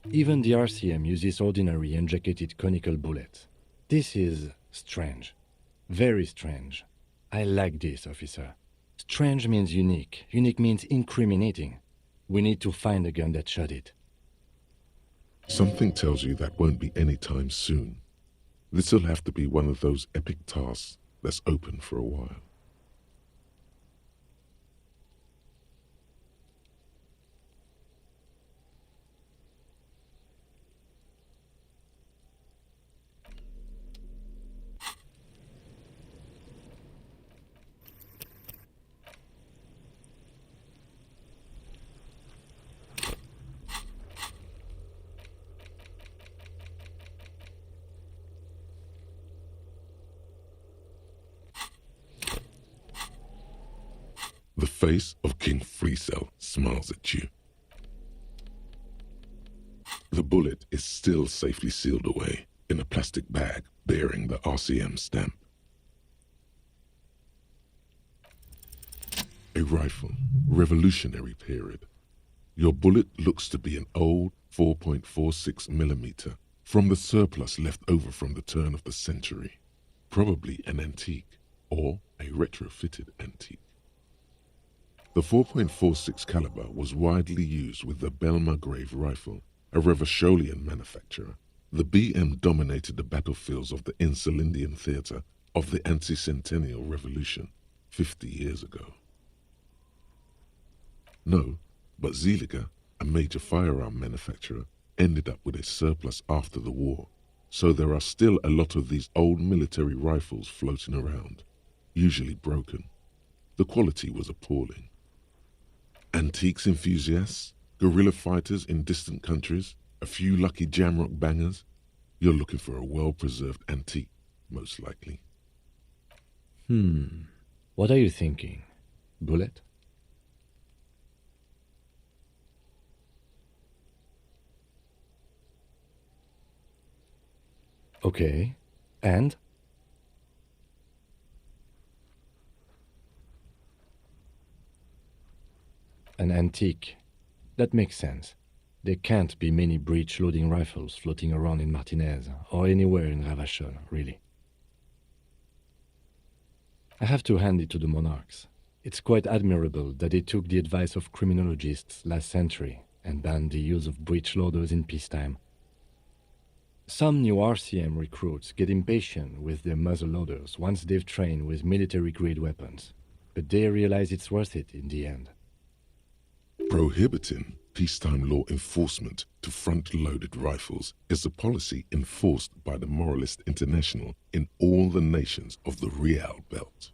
Even the RCM uses ordinary unjacketed conical bullets. This is strange. Very strange. I like this, officer. Strange means unique. Unique means incriminating. We need to find the gun that shot it.
Something tells you that won't be any time soon. This'll have to be one of those epic tasks that's open for a while. The face of King Freecell smiles at you. The bullet is still safely sealed away in a plastic bag bearing the RCM stamp. A rifle, revolutionary period. Your bullet looks to be an old 4.46 millimeter from the surplus left over from the turn of the century. Probably an antique or a retrofitted antique. The 4.46 caliber was widely used with the Belmargrave rifle, a Revacholian manufacturer. The BM dominated the battlefields of the Insulindian theater of the anti-centennial revolution 50 years ago. No, but Zeliger, a major firearm manufacturer, ended up with a surplus after the war, so there are still a lot of these old military rifles floating around, usually broken. The quality was appalling. Antiques enthusiasts, guerrilla fighters in distant countries, a few lucky jamrock bangers. You're looking for a well-preserved antique, most likely.
What are you thinking? Bullet? Okay, and? An antique. That makes sense. There can't be many breech-loading rifles floating around in Martinez, or anywhere in Revachol, really. I have to hand it to the monarchs. It's quite admirable that they took the advice of criminologists last century and banned the use of breech-loaders in peacetime. Some new RCM recruits get impatient with their muzzleloaders once they've trained with military-grade weapons, but they realize it's worth it in the end.
Prohibiting peacetime law enforcement to front-loaded rifles is a policy enforced by the Moralist International in all the nations of the Real Belt.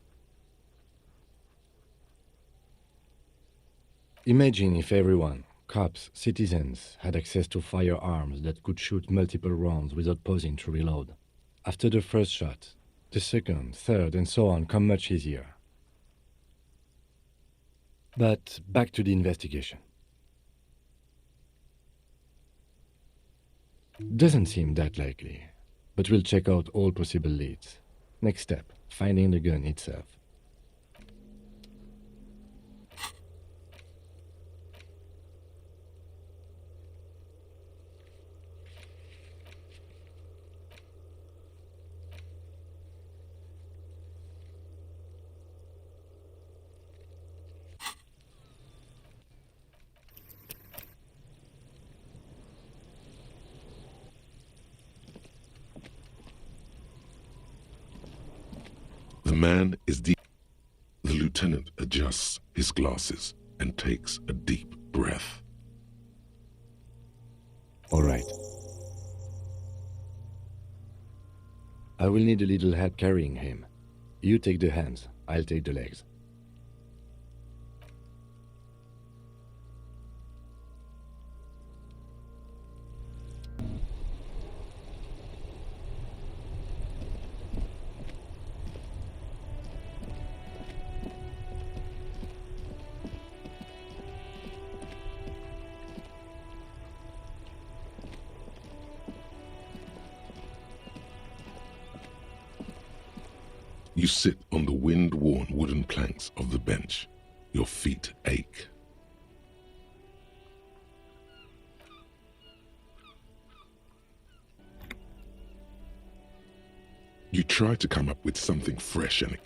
Imagine if everyone, cops, citizens, had access to firearms that could shoot multiple rounds without pausing to reload. After the first shot, the second, third, and so on come much easier. But back to the investigation. Doesn't seem that likely, but we'll check out all possible leads. Next step, finding the gun itself.
The man is deep. The lieutenant adjusts his glasses and takes a deep breath.
All right. I will need a little help carrying him. You take the hands, I'll take the legs.
You sit on the wind-worn wooden planks of the bench. Your feet ache. You try to come up with something fresh and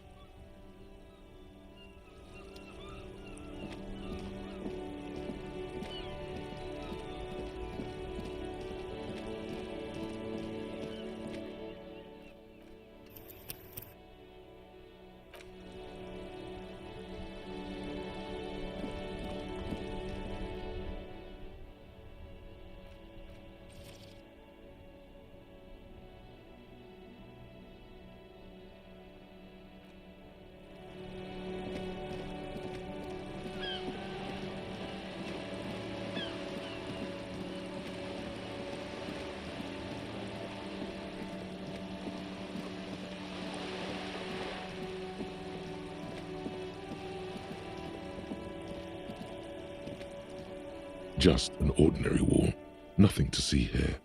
just an ordinary wall. Nothing to see here.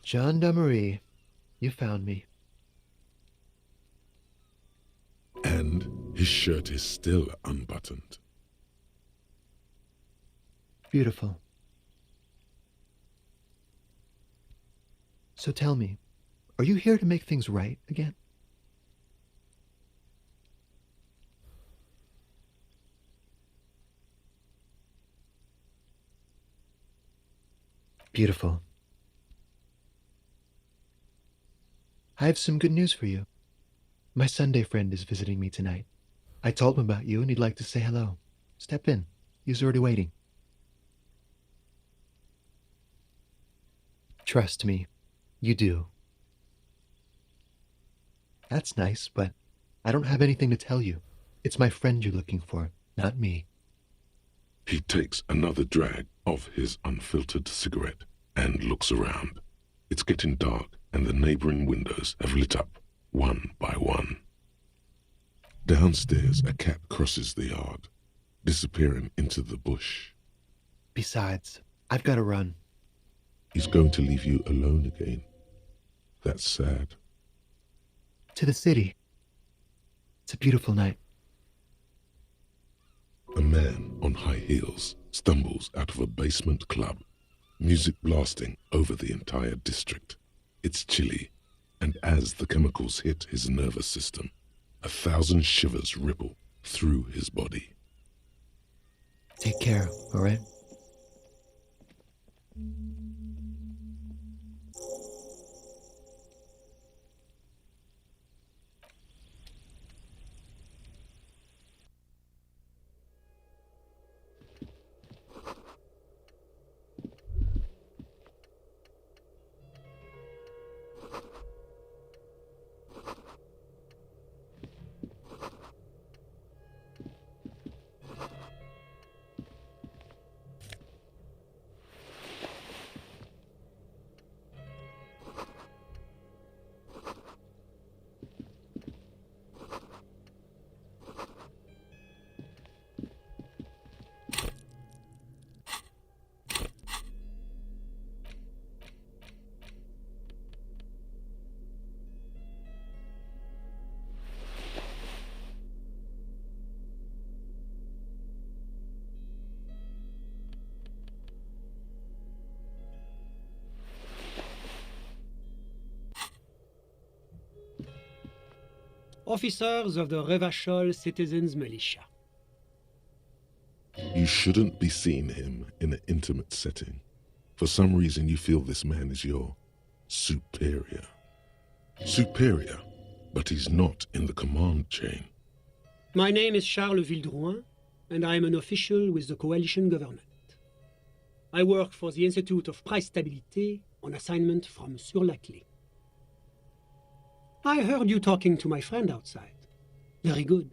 Gendarmerie, you found me.
And his shirt is still unbuttoned.
Beautiful. So tell me, are you here to make things right again? Beautiful. I have some good news for you. My Sunday friend is visiting me tonight. I told him about you and he'd like to say hello. Step in. He's already waiting. Trust me, you do. That's nice, but I don't have anything to tell you. It's my friend you're looking for, not me.
He takes another drag of his unfiltered cigarette and looks around. It's getting dark and the neighboring windows have lit up one by one. Downstairs, a cat crosses the yard, disappearing into the bush.
Besides, I've got to run.
He's going to leave you alone again. That's sad.
To the city. It's a beautiful night.
A man on high heels stumbles out of a basement club, music blasting over the entire district. It's chilly, and as the chemicals hit his nervous system, 1,000 shivers ripple through his body.
Take care, all right?
Officers of the Revachol Citizens Militia.
You shouldn't be seeing him in an intimate setting. For some reason you feel this man is your superior. Superior, but he's not in the command chain.
My name is Charles Vildrouin, and I am an official with the coalition government. I work for the Institute of Price Stabilité on assignment from Sur-la-Clé. I heard you talking to my friend outside. Very good.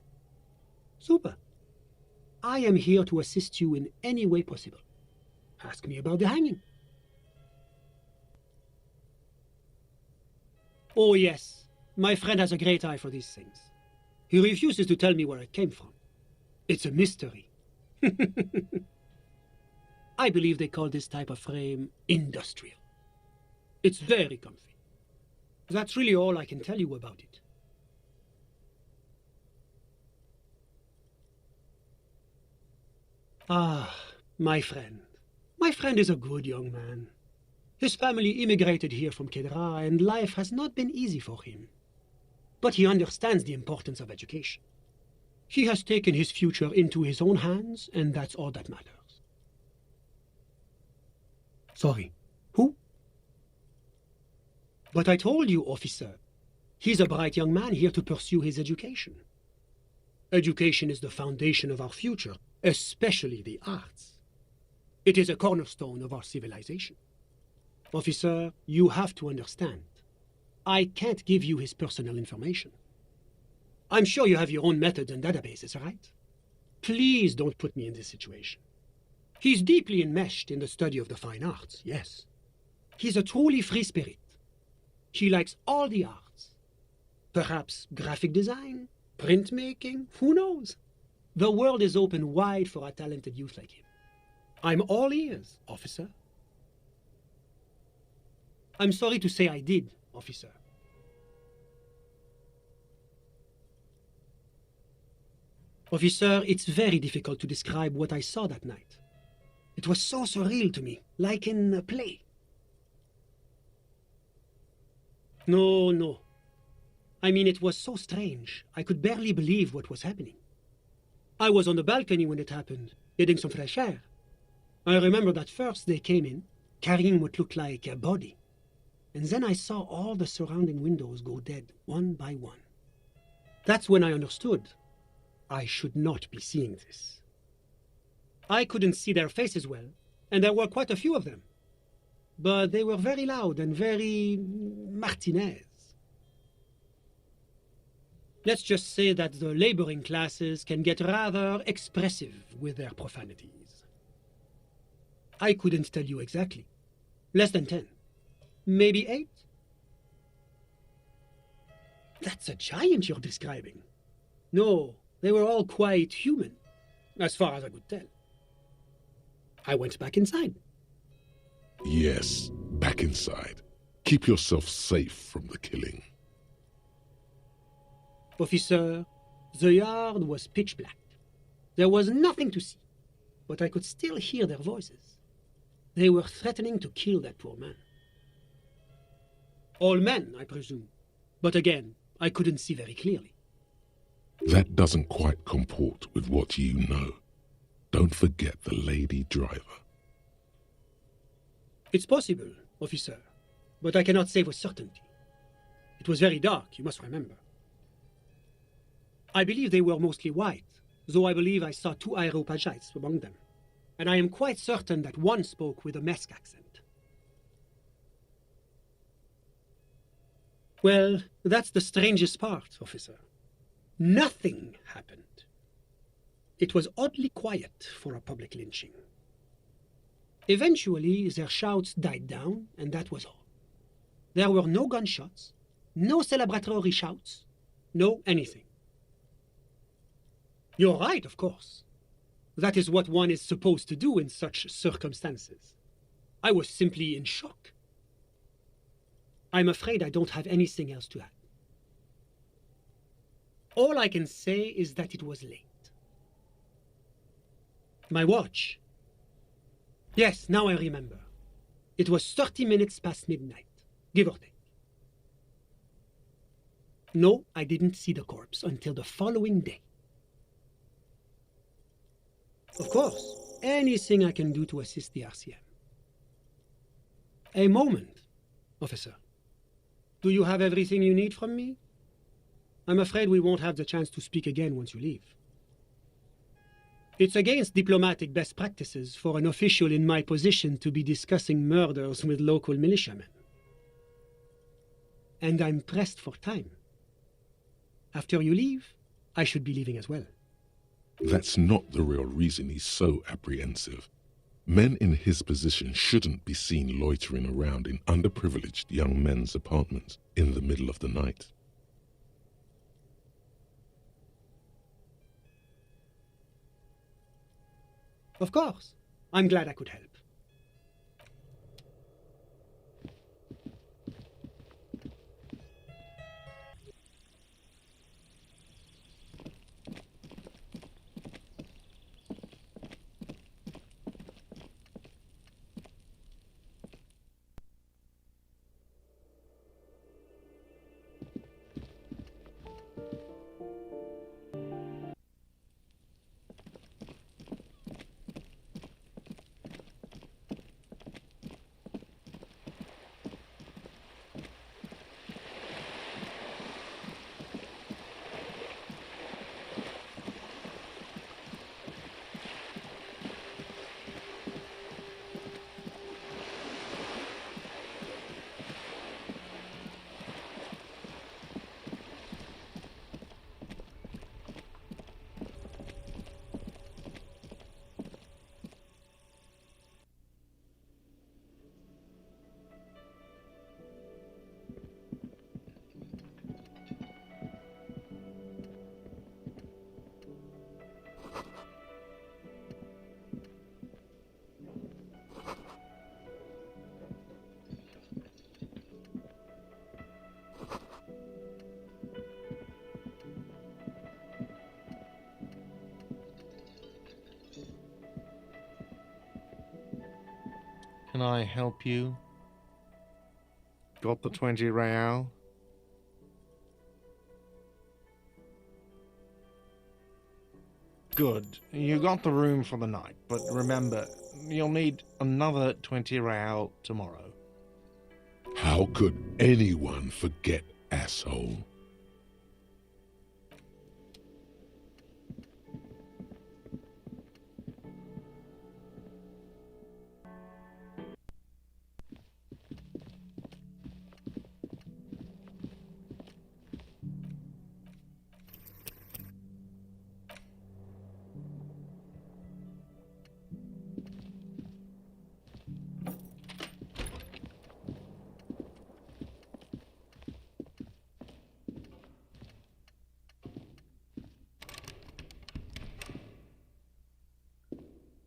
Super. I am here to assist you in any way possible. Ask me about the hanging. Oh yes, my friend has a great eye for these things. He refuses to tell me where it came from. It's a mystery. I believe they call this type of frame industrial. It's very comfy. That's really all I can tell you about it. Ah, my friend. My friend is a good young man. His family immigrated here from Kedra, and life has not been easy for him. But he understands the importance of education. He has taken his future into his own hands, and that's all that matters. Sorry, who? But I told you, officer, he's a bright young man here to pursue his education. Education is the foundation of our future, especially the arts. It is a cornerstone of our civilization. Officer, you have to understand. I can't give you his personal information. I'm sure you have your own methods and databases, right? Please don't put me in this situation. He's deeply enmeshed in the study of the fine arts, yes. He's a truly free spirit. He likes all the arts. Perhaps graphic design, printmaking, who knows? The world is open wide for a talented youth like him. I'm all ears, officer. I'm sorry to say I did, officer. Officer, it's very difficult to describe what I saw that night. It was so surreal to me, like in a play. No. I mean, it was so strange. I could barely believe what was happening. I was on the balcony when it happened, getting some fresh air. I remember that first they came in, carrying what looked like a body. And then I saw all the surrounding windows go dead, one by one. That's when I understood. I should not be seeing this. I couldn't see their faces well, and there were quite a few of them. But they were very loud and very Martinez. Let's just say that the laboring classes can get rather expressive with their profanities. I couldn't tell you exactly. Less than 10. Maybe 8? That's a giant you're describing. No, they were all quite human, as far as I could tell. I went back inside.
Yes, back inside. Keep yourself safe from the killing.
Officer, the yard was pitch black. There was nothing to see, but I could still hear their voices. They were threatening to kill that poor man. All men, I presume. But again, I couldn't see very clearly.
That doesn't quite comport with what you know. Don't forget the lady driver.
It's possible, officer, but I cannot say with certainty. It was very dark, you must remember. I believe they were mostly white, though I believe I saw 2 Areopagites among them, and I am quite certain that one spoke with a Mesk accent. Well, that's the strangest part, officer. Nothing happened. It was oddly quiet for a public lynching. Eventually, their shouts died down, and that was all. There were no gunshots, no celebratory shouts, no anything. You're right, of course. That is what one is supposed to do in such circumstances. I was simply in shock. I'm afraid I don't have anything else to add. All I can say is that it was late. My watch. Yes, now I remember. It was 30 minutes past midnight, give or take. No, I didn't see the corpse until the following day. Of course, anything I can do to assist the RCM. A moment, officer. Do you have everything you need from me? I'm afraid we won't have the chance to speak again once you leave. It's against diplomatic best practices for an official in my position to be discussing murders with local militiamen. And I'm pressed for time. After you leave, I should be leaving as well.
That's not the real reason he's so apprehensive. Men in his position shouldn't be seen loitering around in underprivileged young men's apartments in the middle of the night.
Of course. I'm glad I could help.
Can I help you? Got the 20 real? Good. You got the room for the night, but remember, you'll need another 20 real tomorrow.
How could anyone forget, asshole?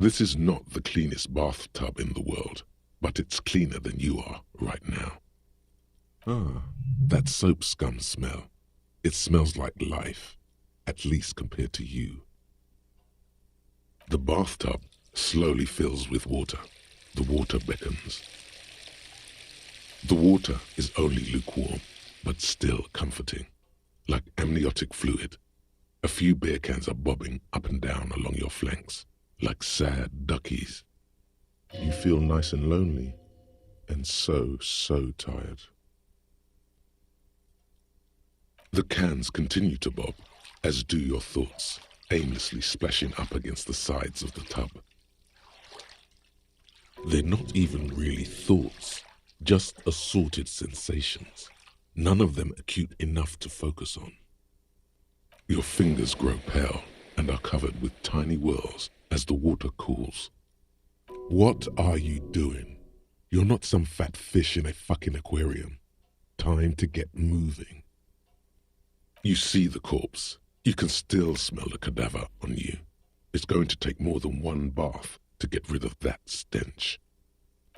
This is not the cleanest bathtub in the world, but it's cleaner than you are right now. Ah, that soap scum smell. It smells like life, at least compared to you. The bathtub slowly fills with water. The water beckons. The water is only lukewarm, but still comforting, like amniotic fluid. A few beer cans are bobbing up and down along your flanks, like sad duckies. You feel nice and lonely, and so tired. The cans continue to bob, as do your thoughts, aimlessly splashing up against the sides of the tub. They're not even really thoughts, just assorted sensations, none of them acute enough to focus on. Your fingers grow pale and are covered with tiny whirls as the water cools. What are you doing? You're not some fat fish in a fucking aquarium. Time to get moving. You see the corpse. You can still smell the cadaver on you. It's going to take more than one bath to get rid of that stench.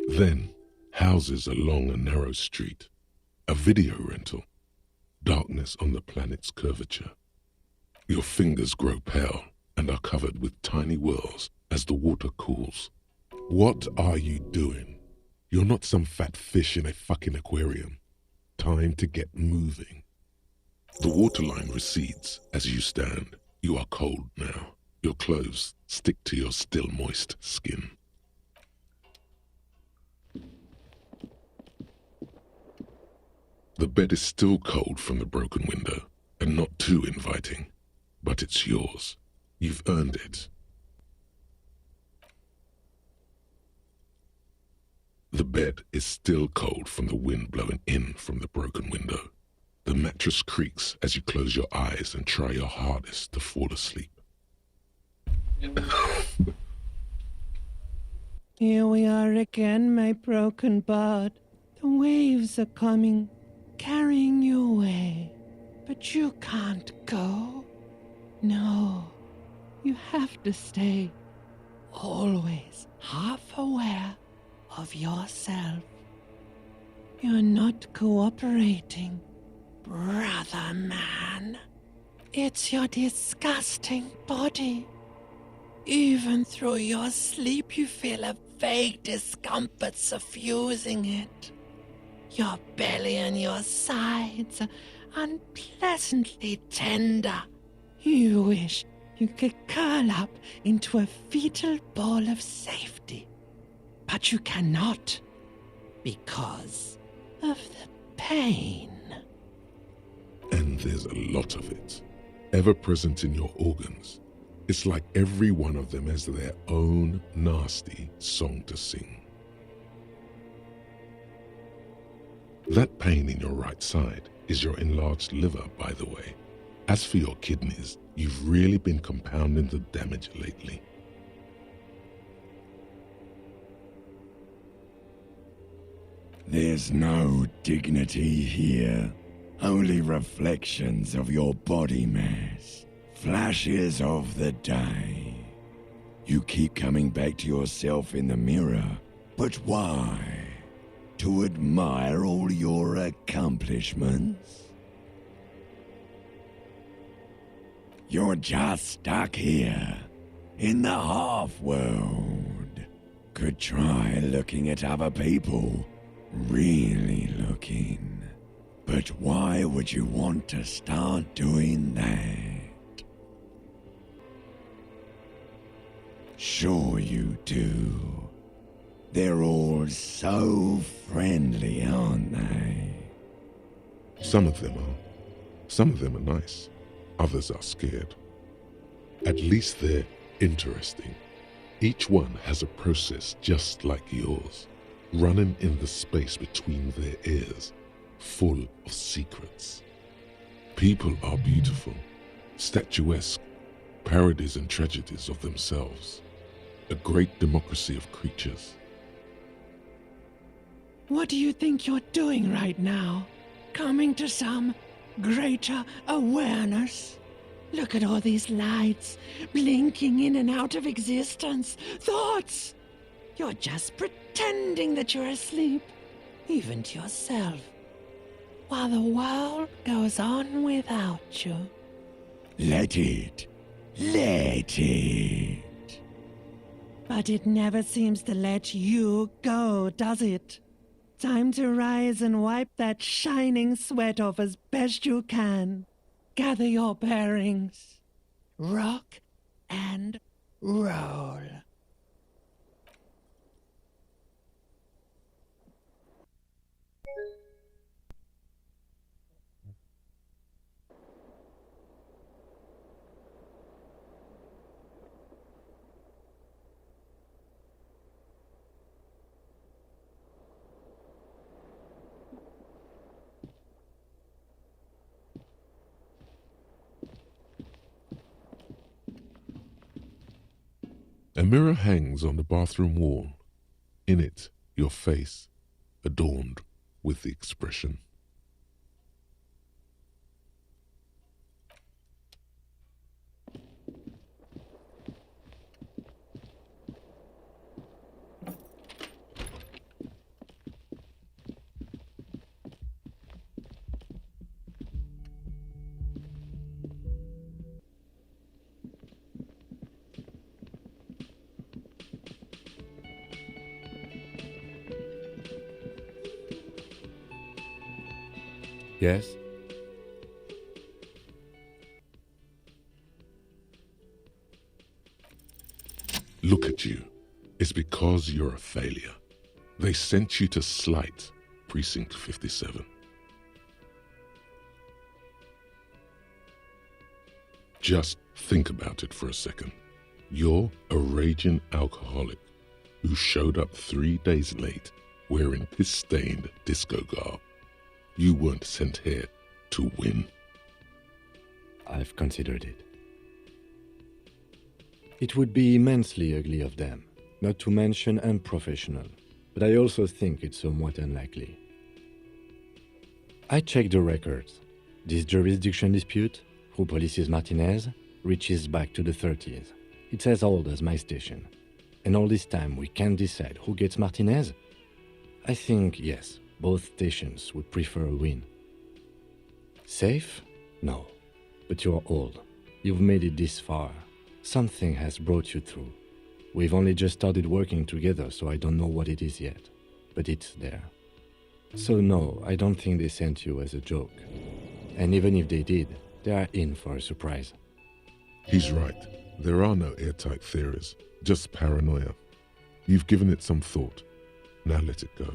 Then, houses along a narrow street. A video rental. Darkness on the planet's curvature. Your fingers grow pale and are covered with tiny whirls as the water cools. What are you doing? You're not some fat fish in a fucking aquarium. Time to get moving. The waterline recedes as you stand. You are cold now. Your clothes stick to your still moist skin. The bed is still cold from the broken window, and not too inviting, but it's yours. You've earned it. The bed is still cold from the wind blowing in from the broken window. The mattress creaks as you close your eyes and try your hardest to fall asleep.
Here we are again, my broken bird. The waves are coming, carrying you away. But you can't go. No, you have to stay. Always half aware of yourself. You're not cooperating, brother man. It's your disgusting body. Even through your sleep you feel a vague discomfort suffusing it. Your belly and your sides are unpleasantly tender. You wish you could curl up into a fetal ball of safety. But you cannot, because of the pain.
And there's a lot of it, ever present in your organs. It's like every one of them has their own nasty song to sing. That pain in your right side is your enlarged liver, by the way. As for your kidneys, you've really been compounding the damage lately.
There's no dignity here, only reflections of your body mass, flashes of the day. You keep coming back to yourself in the mirror, but why? To admire all your accomplishments? You're just stuck here, in the half-world. Could try looking at other people. Really looking. But why would you want to start doing that? Sure you do. They're all so friendly, aren't they?
Some of them are. Some of them are nice. Others are scared. At least they're interesting. Each one has a process just like yours, running in the space between their ears, full of secrets. People are beautiful, statuesque, parodies and tragedies of themselves, a great democracy of creatures.
What do you think you're doing right now? Coming to some greater awareness? Look at all these lights, blinking in and out of existence. Thoughts! You're just pretending that you're asleep, even to yourself, while the world goes on without you.
Let it. Let it.
But it never seems to let you go, does it? Time to rise and wipe that shining sweat off as best you can. Gather your bearings. rock and roll.
A mirror hangs on the bathroom wall. In it, your face, adorned with the expression.
Yes?
Look at you. It's because you're a failure. They sent you to Slight, Precinct 57. Just think about it for a second. You're a raging alcoholic who showed up 3 days late wearing piss-stained disco garb. You weren't sent here to win.
I've considered it. It would be immensely ugly of them, not to mention unprofessional, but I also think it's somewhat unlikely. I checked the records. This jurisdiction dispute, who polices Martinez, reaches back to the 30s. It's as old as my station. And all this time we can't decide who gets Martinez? I think, yes, both stations would prefer a win. Safe? No. But you're old. You've made it this far. Something has brought you through. We've only just started working together, so I don't know what it is yet. But it's there. So no, I don't think they sent you as a joke. And even if they did, they are in for a surprise.
He's right. There are no airtight theories, just paranoia. You've given it some thought. Now let it go.